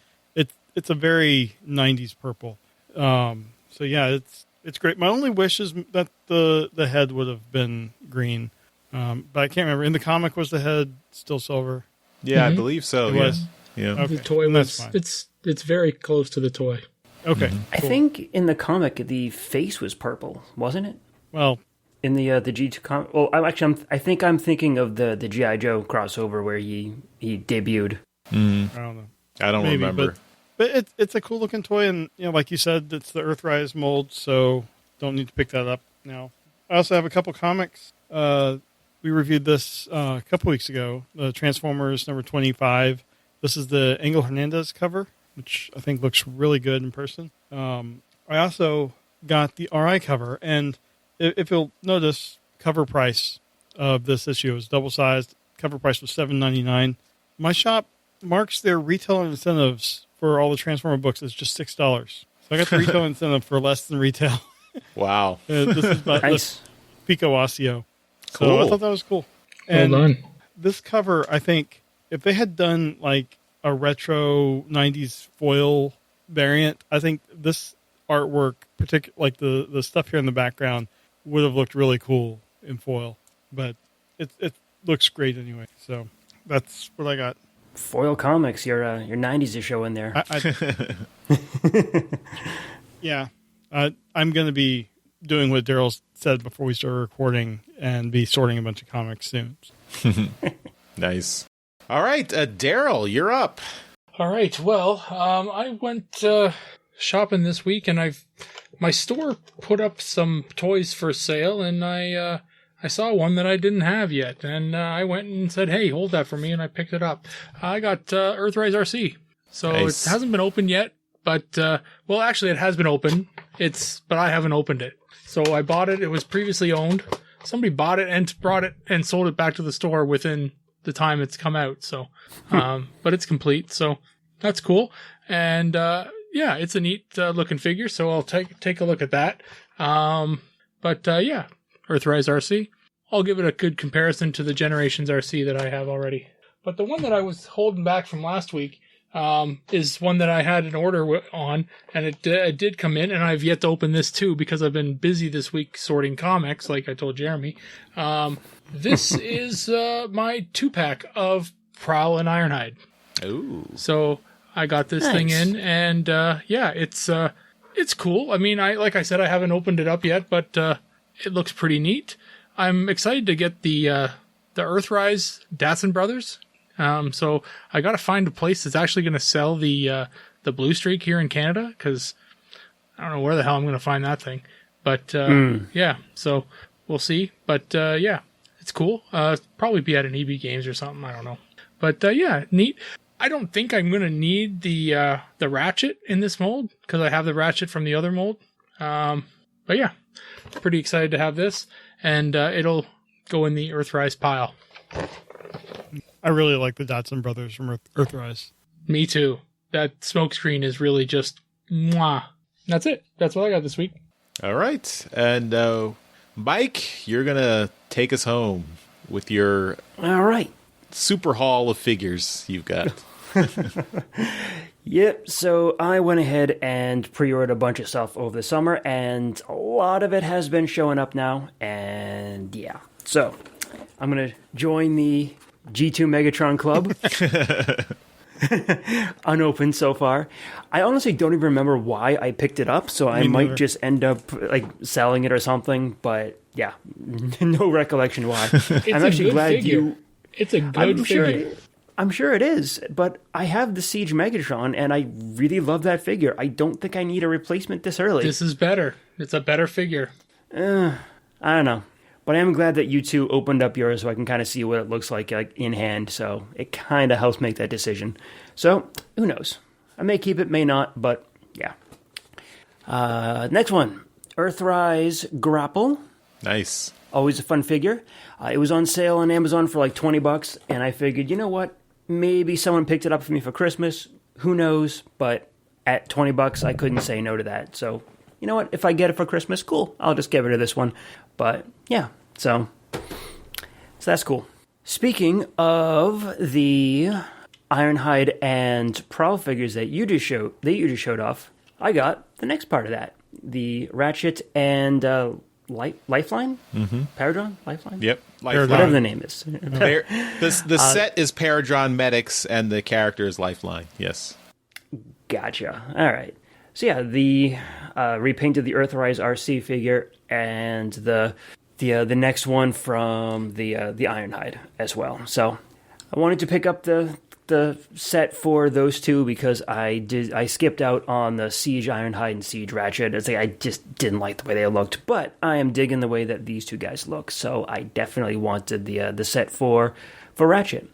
it's a very 90s purple. So yeah, it's great. My only wish is that the head would have been green, but I can't remember. In the comic, was the head still silver? Yeah, I believe so. It yeah. was. Yeah. Okay. The toy That's was. fine. It's very close to the toy. Okay. I think in the comic the face was purple, wasn't it? Well, In the G2 comic. Well, I think I'm thinking of the G.I. Joe crossover where he debuted. I don't know. I don't Maybe, remember. But it's a cool looking toy, and like you said, it's the Earthrise mold, so don't need to pick that up now. I also have a couple comics. We reviewed this a couple weeks ago. The Transformers number 25. This is the Angel Hernandez cover, which I think looks really good in person. I also got the RI cover, and if you'll notice, cover price of this issue is double sized. Cover price was $7.99. My shop marks their retail incentives for all the Transformer books as just $6. So I got the retail incentive for less than retail. Wow. This is by Nice. Pico Osseo. So Cool. I thought that was cool. Well And done. this cover, I think, if they had done like a retro 90s foil variant, I think this artwork, like the stuff here in the background, would have looked really cool in foil. But it looks great anyway. So that's what I got. Foil Comics, your 90s is showing there. Yeah. I'm going to be doing what Daryl said before we started recording and be sorting a bunch of comics soon. Nice. All right, Daryl, you're up. All right. Well, I went shopping this week, and my store put up some toys for sale, and I saw one that I didn't have yet, and I went and said, "Hey, hold that for me," and I picked it up. I got Earthrise RC, so Nice. It hasn't been opened yet, but well, actually, it has been opened. But I haven't opened it. So I bought it. It was previously owned. Somebody bought it and brought it and sold it back to the store within the time it's come out. So, but it's complete. So that's cool. And, yeah, it's a neat looking figure. So I'll take a look at that. But yeah, Earthrise RC. I'll give it a good comparison to the Generations RC that I have already. But the one that I was holding back from last week, is one that I had an order on, and it did come in, and I've yet to open this too because I've been busy this week sorting comics, like I told Jeremy. This is my 2-pack of Prowl and Ironhide. Ooh. So I got this thing in, and yeah, it's cool. I mean, like I said, I haven't opened it up yet, but it looks pretty neat. I'm excited to get the Earthrise Datsun Brothers. So I got to find a place that's actually going to sell the Blue Streak here in Canada, because I don't know where the hell I'm going to find that thing. But yeah, so we'll see. But yeah, it's cool. Probably be at an EB Games or something. I don't know. But yeah, neat. I don't think I'm going to need the Ratchet in this mold, because I have the Ratchet from the other mold. But yeah, pretty excited to have this, and it'll go in the Earthrise pile. I really like the Datsun brothers from Earthrise. Me too. That smokescreen is really just Mwah. That's it. That's what I got this week. All right. And Mike, you're going to take us home with your All right. super haul of figures you've got. Yep, so I went ahead and pre-ordered a bunch of stuff over the summer, and a lot of it has been showing up now, and yeah. So, I'm going to join the G2 Megatron Club. Unopened so far. I honestly don't even remember why I picked it up, so I might just end up like selling it or something, but yeah, no recollection why. I'm actually glad figure. It's a good figure. I'm sure it is, but I have the Siege Megatron, and I really love that figure. I don't think I need a replacement this early. This is better. It's a better figure. I don't know. But I am glad that you two opened up yours so I can kind of see what it looks like in hand, so it kind of helps make that decision. So, who knows? I may keep it, may not, but yeah. Next one, Earthrise Grapple. Nice. Always a fun figure. It was on sale on Amazon for like $20, and I figured, you know what? Maybe someone picked it up for me for Christmas. Who knows? But at $20, I couldn't say no to that. So, you know what? If I get it for Christmas, cool. I'll just get rid of this one. But yeah, so that's cool. Speaking of the Ironhide and Prowl figures that you just showed off, I got the next part of that: the Ratchet and Lifeline? Mm-hmm. Paradron? Lifeline? Yep. Lifeline. Whatever the name is. The set is Paradron Medics, and the character is Lifeline. Yes. Gotcha. All right. So yeah, the repainted the Earthrise RC figure, and the next one from the Ironhide as well. So I wanted to pick up the set for those two because I skipped out on the Siege Ironhide and Siege Ratchet. It's like I just didn't like the way they looked, but I am digging the way that these two guys look. So I definitely wanted the set for Ratchet.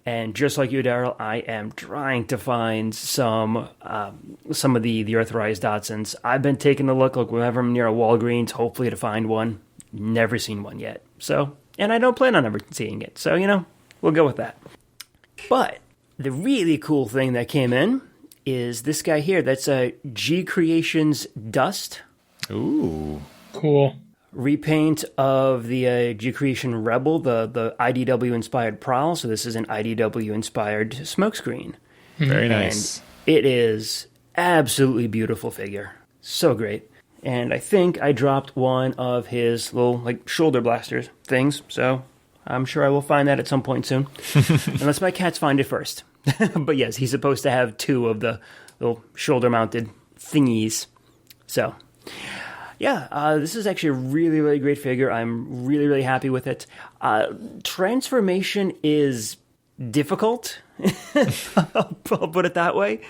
And just like you, Daryl, I am trying to find some of the Earthrise Datsuns. I've been taking a look whenever I'm near a Walgreens, hopefully to find one. Never seen one yet. So, and I don't plan on ever seeing it. So, we'll go with that. But the really cool thing that came in is this guy here. That's a G Creations Dust. Ooh. Cool. Repaint of the G Creation Rebel, the IDW-inspired Prowl. So this is an IDW-inspired smokescreen. Very nice. And it is absolutely beautiful figure. So great. And I think I dropped one of his little shoulder blasters things, so I'm sure I will find that at some point soon. Unless my cats find it first. But yes, he's supposed to have two of the little shoulder-mounted thingies. So, yeah, this is actually a really, really great figure. I'm really, really happy with it. Transformation is difficult. I'll put it that way.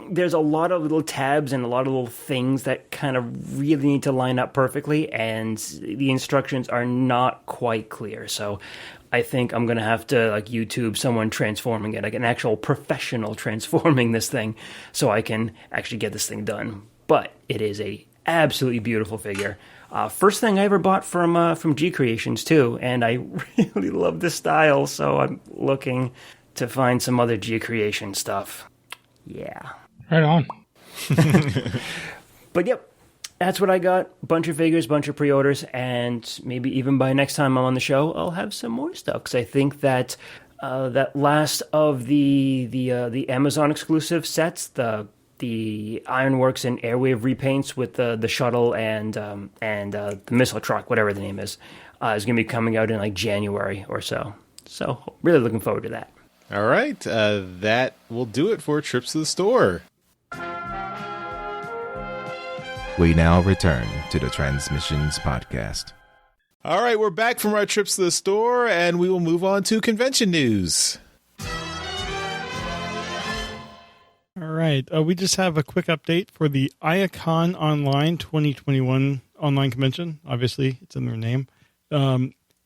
There's a lot of little tabs and a lot of little things that kind of really need to line up perfectly, and the instructions are not quite clear. So I think I'm going to have to YouTube someone transforming it, an actual professional transforming this thing, so I can actually get this thing done. But it is a absolutely beautiful figure. First thing I ever bought from G Creations too, and I really love the style, so I'm looking to find some other G Creation stuff. Yeah. Right on. But yep, that's what I got. Bunch of figures, bunch of pre-orders, and maybe even by next time I'm on the show, I'll have some more stuff, because I think that that last of the Amazon exclusive sets, the Ironworks and Airwave repaints with the shuttle and the missile truck, whatever the name is going to be coming out in January or so. So really looking forward to that. All right, that will do it for Trips to the Store. We now return to the Transmissions Podcast. All right, we're back from our trips to the store, and we will move on to convention news. All right. We just have a quick update for the IACON Online 2021 online convention. Obviously, it's in their name.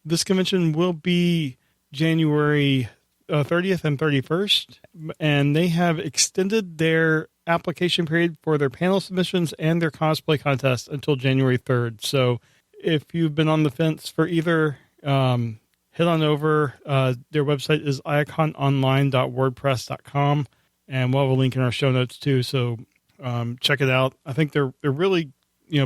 This convention will be January 30th and 31st, and they have extended their application period for their panel submissions and their cosplay contest until January 3rd. So if you've been on the fence for either, head on over. Their website is iacononline.wordpress.com, and we'll have a link in our show notes too. So check it out. I think they're really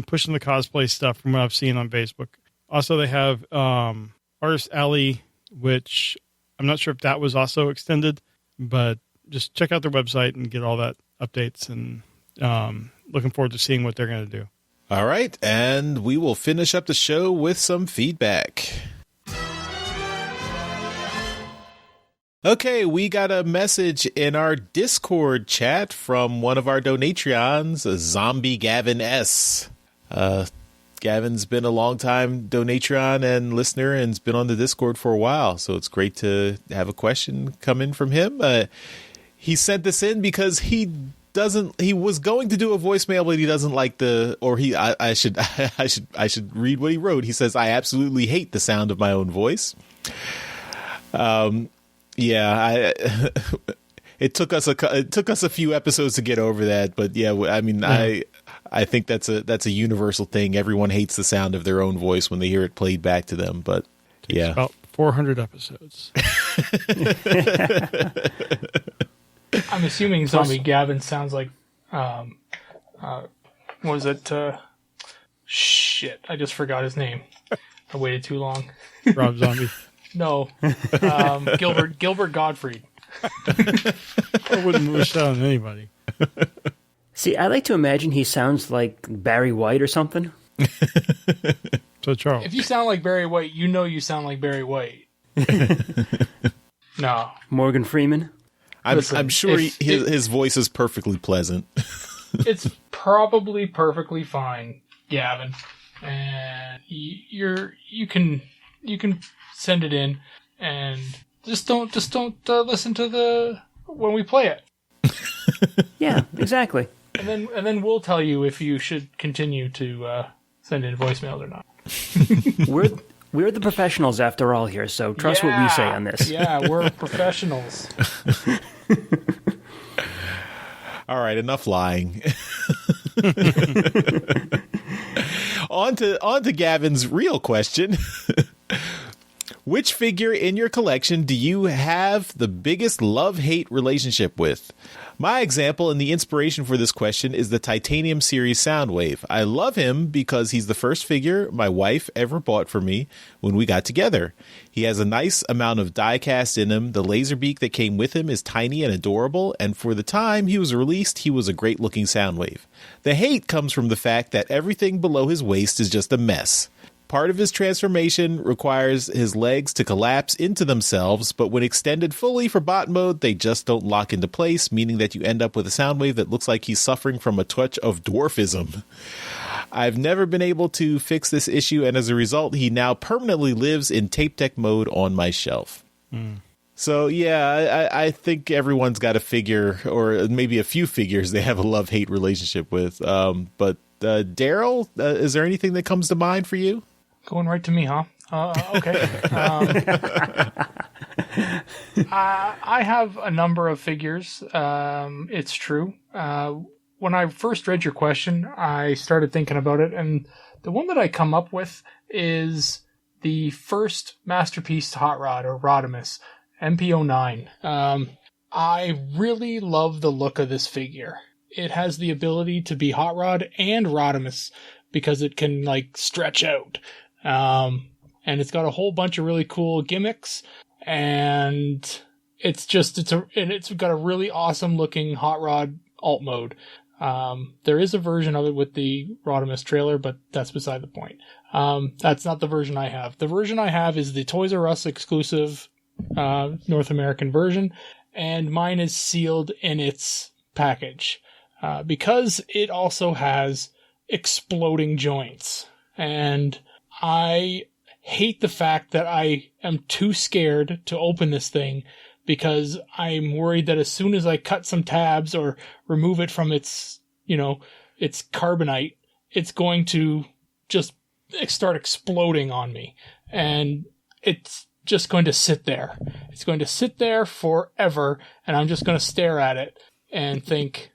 pushing the cosplay stuff from what I've seen on Facebook. Also, they have Artist Alley, which I'm not sure if that was also extended, but just check out their website and get all that updates, and looking forward to seeing what they're going to do. All right, and we will finish up the show with some feedback. Okay, we got a message in our Discord chat from one of our Donatreons, Zombie Gavin S. Gavin's been a long-time Donatreon and listener and has been on the Discord for a while, so it's great to have a question come in from him. He sent this in because he was going to do a voicemail, but he doesn't like I should read what he wrote. He says, "I absolutely hate the sound of my own voice." It took us a few episodes to get over that, but yeah, I mean, I think that's a universal thing. Everyone hates the sound of their own voice when they hear it played back to them, but yeah, about 400 episodes. I'm assuming Zombie Gavin sounds like, was it? Shit, I just forgot his name. I waited too long. Rob Zombie. No, Gilbert Gottfried. I wouldn't wish that on anybody. See, I like to imagine he sounds like Barry White or something. So, Charles, if you sound like Barry White, you sound like Barry White. No, Morgan Freeman. I'm sure his voice is perfectly pleasant. It's probably perfectly fine, Gavin, and you can send it in, and just don't listen to when we play it. Yeah, exactly. And then we'll tell you if you should continue to send in voicemails or not. We're the professionals after all here, so trust what we say on this. Yeah, we're professionals. All right, enough lying. On to Gavin's real question. Which figure in your collection do you have the biggest love-hate relationship with? My example and the inspiration for this question is the Titanium series Soundwave. I love him because he's the first figure my wife ever bought for me when we got together. He has a nice amount of die-cast in him. The laser beak that came with him is tiny and adorable, and for the time he was released, he was a great-looking Soundwave. The hate comes from the fact that everything below his waist is just a mess. Part of his transformation requires his legs to collapse into themselves, but when extended fully for bot mode, they just don't lock into place, meaning that you end up with a Soundwave that looks like he's suffering from a touch of dwarfism. I've never been able to fix this issue, and as a result, he now permanently lives in tape deck mode on my shelf. So, yeah, I think everyone's got a figure, or maybe a few figures they have a love-hate relationship with. But Daryl, is there anything that comes to mind for you? Going right to me, huh? Okay. I have a number of figures. It's true. When I first read your question, I started thinking about it, and the one that I come up with is the first Masterpiece Hot Rod, or Rodimus, MP09. I really love the look of this figure. It has the ability to be Hot Rod and Rodimus because it can, stretch out. And it's got a whole bunch of really cool gimmicks, and it's got a really awesome looking Hot Rod alt mode. There is a version of it with the Rodimus trailer, but that's beside the point. That's not the version I have. The version I have is the Toys R Us exclusive, North American version, and mine is sealed in its package, because it also has exploding joints. And I hate the fact that I am too scared to open this thing, because I'm worried that as soon as I cut some tabs or remove it from its carbonite, it's going to just start exploding on me. And it's just going to sit there. It's going to sit there forever, and I'm just going to stare at it and think,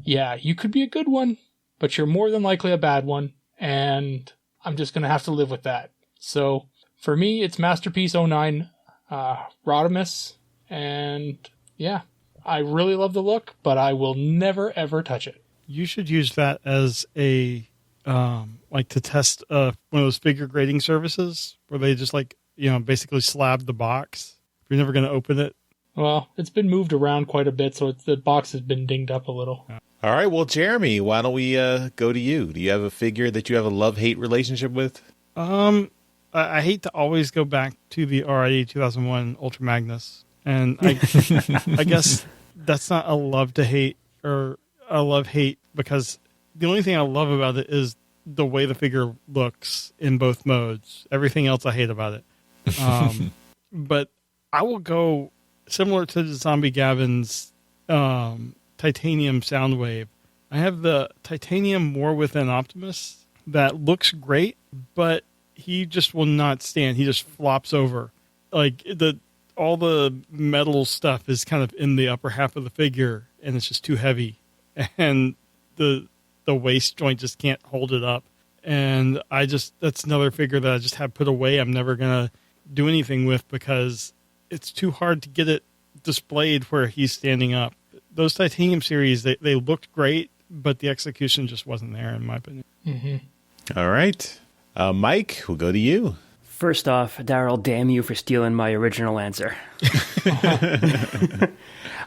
yeah, you could be a good one, but you're more than likely a bad one, and I'm just going to have to live with that. So for me, it's Masterpiece 09 Rodimus, and yeah, I really love the look, but I will never, ever touch it. you should use that as a like to test one of those figure grading services where they just like, basically slab the box. If you're never going to open it. Well, it's been moved around quite a bit, so the box has been dinged up a little. Yeah. All right, well, Jeremy, why don't we go to you? Do you have a figure that you have a love-hate relationship with? I hate to always go back to the RID 2001 Ultra Magnus, and I guess that's not a love to hate or a love hate, because the only thing I love about it is the way the figure looks in both modes. Everything else I hate about it. But I will go similar to the Zombie Gavin's Titanium Soundwave. I have the Titanium more within Optimus that looks great, but he just will not stand. He just flops over. Like all the metal stuff is kind of in the upper half of the figure, and it's just too heavy. And the waist joint just can't hold it up. And that's another figure that I just have put away. I'm never going to do anything with because it's too hard to get it displayed where he's standing up. Those Titanium series, they looked great, but the execution just wasn't there, in my opinion. Mm-hmm. All right. Mike, we'll go to you. First off, Daryl, damn you for stealing my original answer.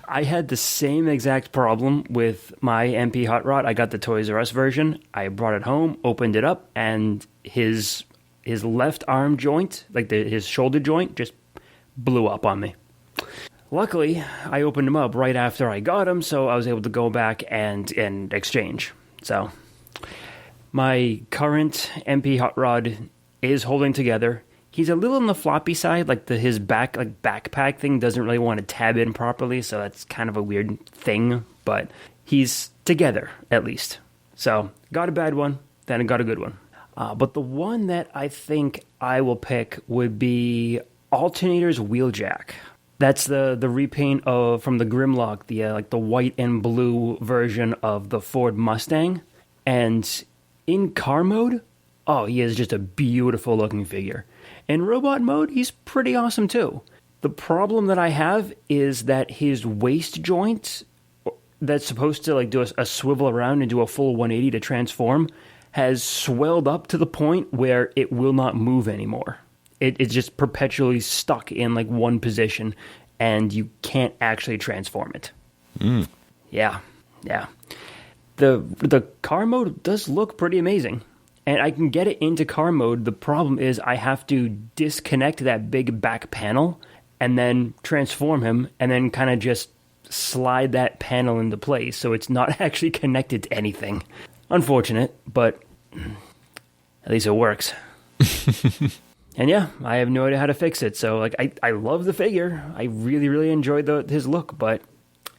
I had the same exact problem with my MP Hot Rod. I got the Toys R Us version. I brought it home, opened it up, and his left arm joint, like his shoulder joint, just blew up on me. Luckily, I opened him up right after I got him, so I was able to go back and exchange. So, my current MP Hot Rod is holding together. He's a little on the floppy side, like his backpack thing doesn't really want to tab in properly, so that's kind of a weird thing, but he's together, at least. So, got a bad one, then I got a good one. But the one that I think I will pick would be Alternator's Wheeljack. That's the repaint from the Grimlock, the white and blue version of the Ford Mustang. And in car mode, he is just a beautiful looking figure. In robot mode, he's pretty awesome too. The problem that I have is that his waist joint, that's supposed to do a swivel around and do a full 180 to transform, has swelled up to the point where it will not move anymore. It's just perpetually stuck in one position, and you can't actually transform it. Yeah. The car mode does look pretty amazing, and I can get it into car mode. The problem is I have to disconnect that big back panel and then transform him, and then kind of just slide that panel into place, so it's not actually connected to anything. Unfortunate, but at least it works. And yeah, I have no idea how to fix it. So I love the figure. I really, really enjoyed his look, but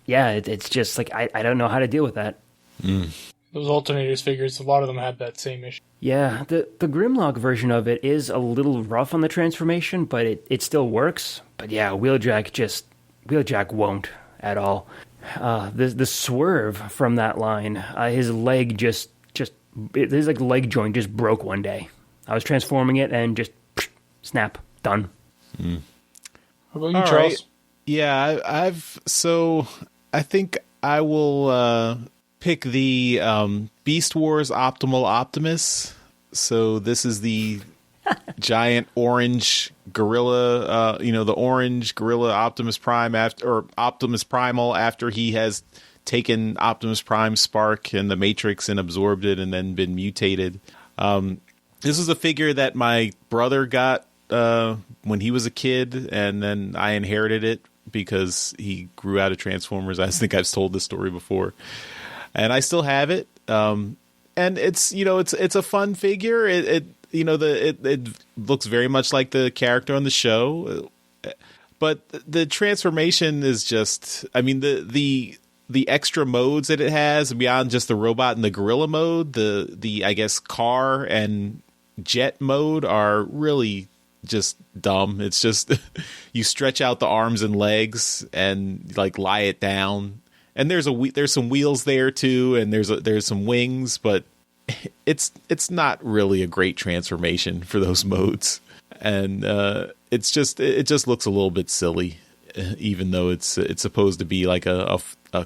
yeah, it's just I don't know how to deal with that. Those Alternators figures, a lot of them had that same issue. Yeah, the Grimlock version of it is a little rough on the transformation, but it still works. But yeah, Wheeljack won't at all. The swerve from that line, his leg his leg joint just broke one day. I was transforming it and just snap, done. How about you, All Charles? right. Yeah, I think I will pick the Beast Wars Optimal Optimus. So this is the giant orange gorilla, the orange gorilla Optimus Prime Optimus Primal after he has taken Optimus Prime Spark and the Matrix and absorbed it and then been mutated. This is a figure that my brother got when he was a kid, and then I inherited it because he grew out of Transformers. I think I've told this story before, and I still have it. And it's it's a fun figure. It looks very much like the character on the show, but the transformation is just, the extra modes that it has beyond just the robot and the gorilla mode, the I guess car and jet mode are really just dumb. It's just you stretch out the arms and legs and lie it down, and there's some wheels there too, and there's some wings, but it's not really a great transformation for those modes, and it just looks a little bit silly, even though it's supposed to be like a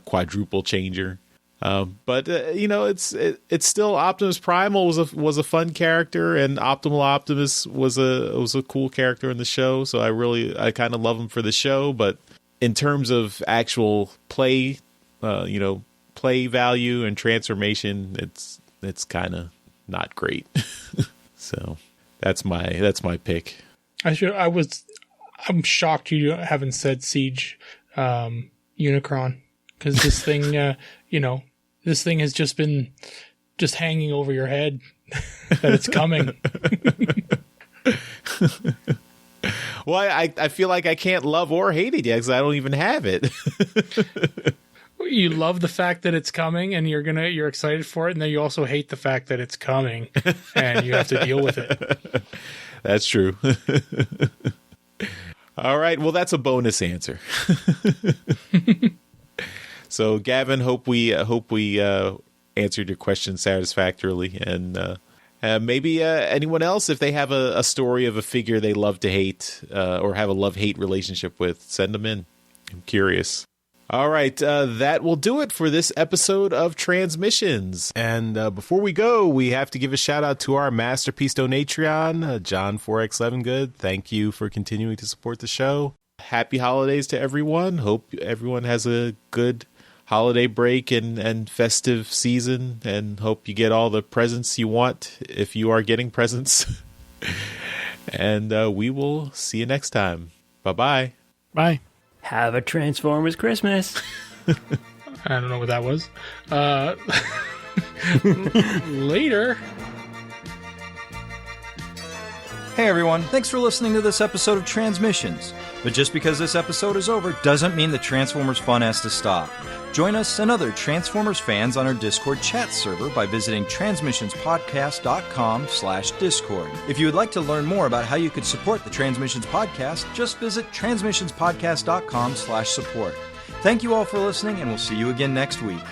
quadruple changer. But it's still Optimus Primal was a fun character, and Optimal Optimus was a cool character in the show. So I kind of love him for the show. But in terms of actual play, play value and transformation, it's kind of not great. So that's my pick. I'm shocked you haven't said Siege Unicron, because this thing, this thing has just been hanging over your head that it's coming. Well, I feel like I can't love or hate it yet because I don't even have it. You love the fact that it's coming and you're excited for it, and then you also hate the fact that it's coming and you have to deal with it. That's true. All right, well, that's a bonus answer. So, Gavin, hope we answered your question satisfactorily, and maybe anyone else, if they have a story of a figure they love to hate or have a love-hate relationship with, send them in. I'm curious. All right, that will do it for this episode of Transmissions. And before we go, we have to give a shout out to our Masterpiece Donatreon, John 4X11 Good. Thank you for continuing to support the show. Happy holidays to everyone. Hope everyone has a good holiday break and festive season, and hope you get all the presents you want if you are getting presents. And we will see you next time. Bye-bye. Bye. Have a Transformers Christmas. I don't know what that was. Later. Hey everyone, thanks for listening to this episode of Transmissions. But just because this episode is over doesn't mean the Transformers fun has to stop. Join us and other Transformers fans on our Discord chat server by visiting transmissionspodcast.com/discord. If you would like to learn more about how you could support the Transmissions Podcast, just visit transmissionspodcast.com/support. Thank you all for listening, and we'll see you again next week.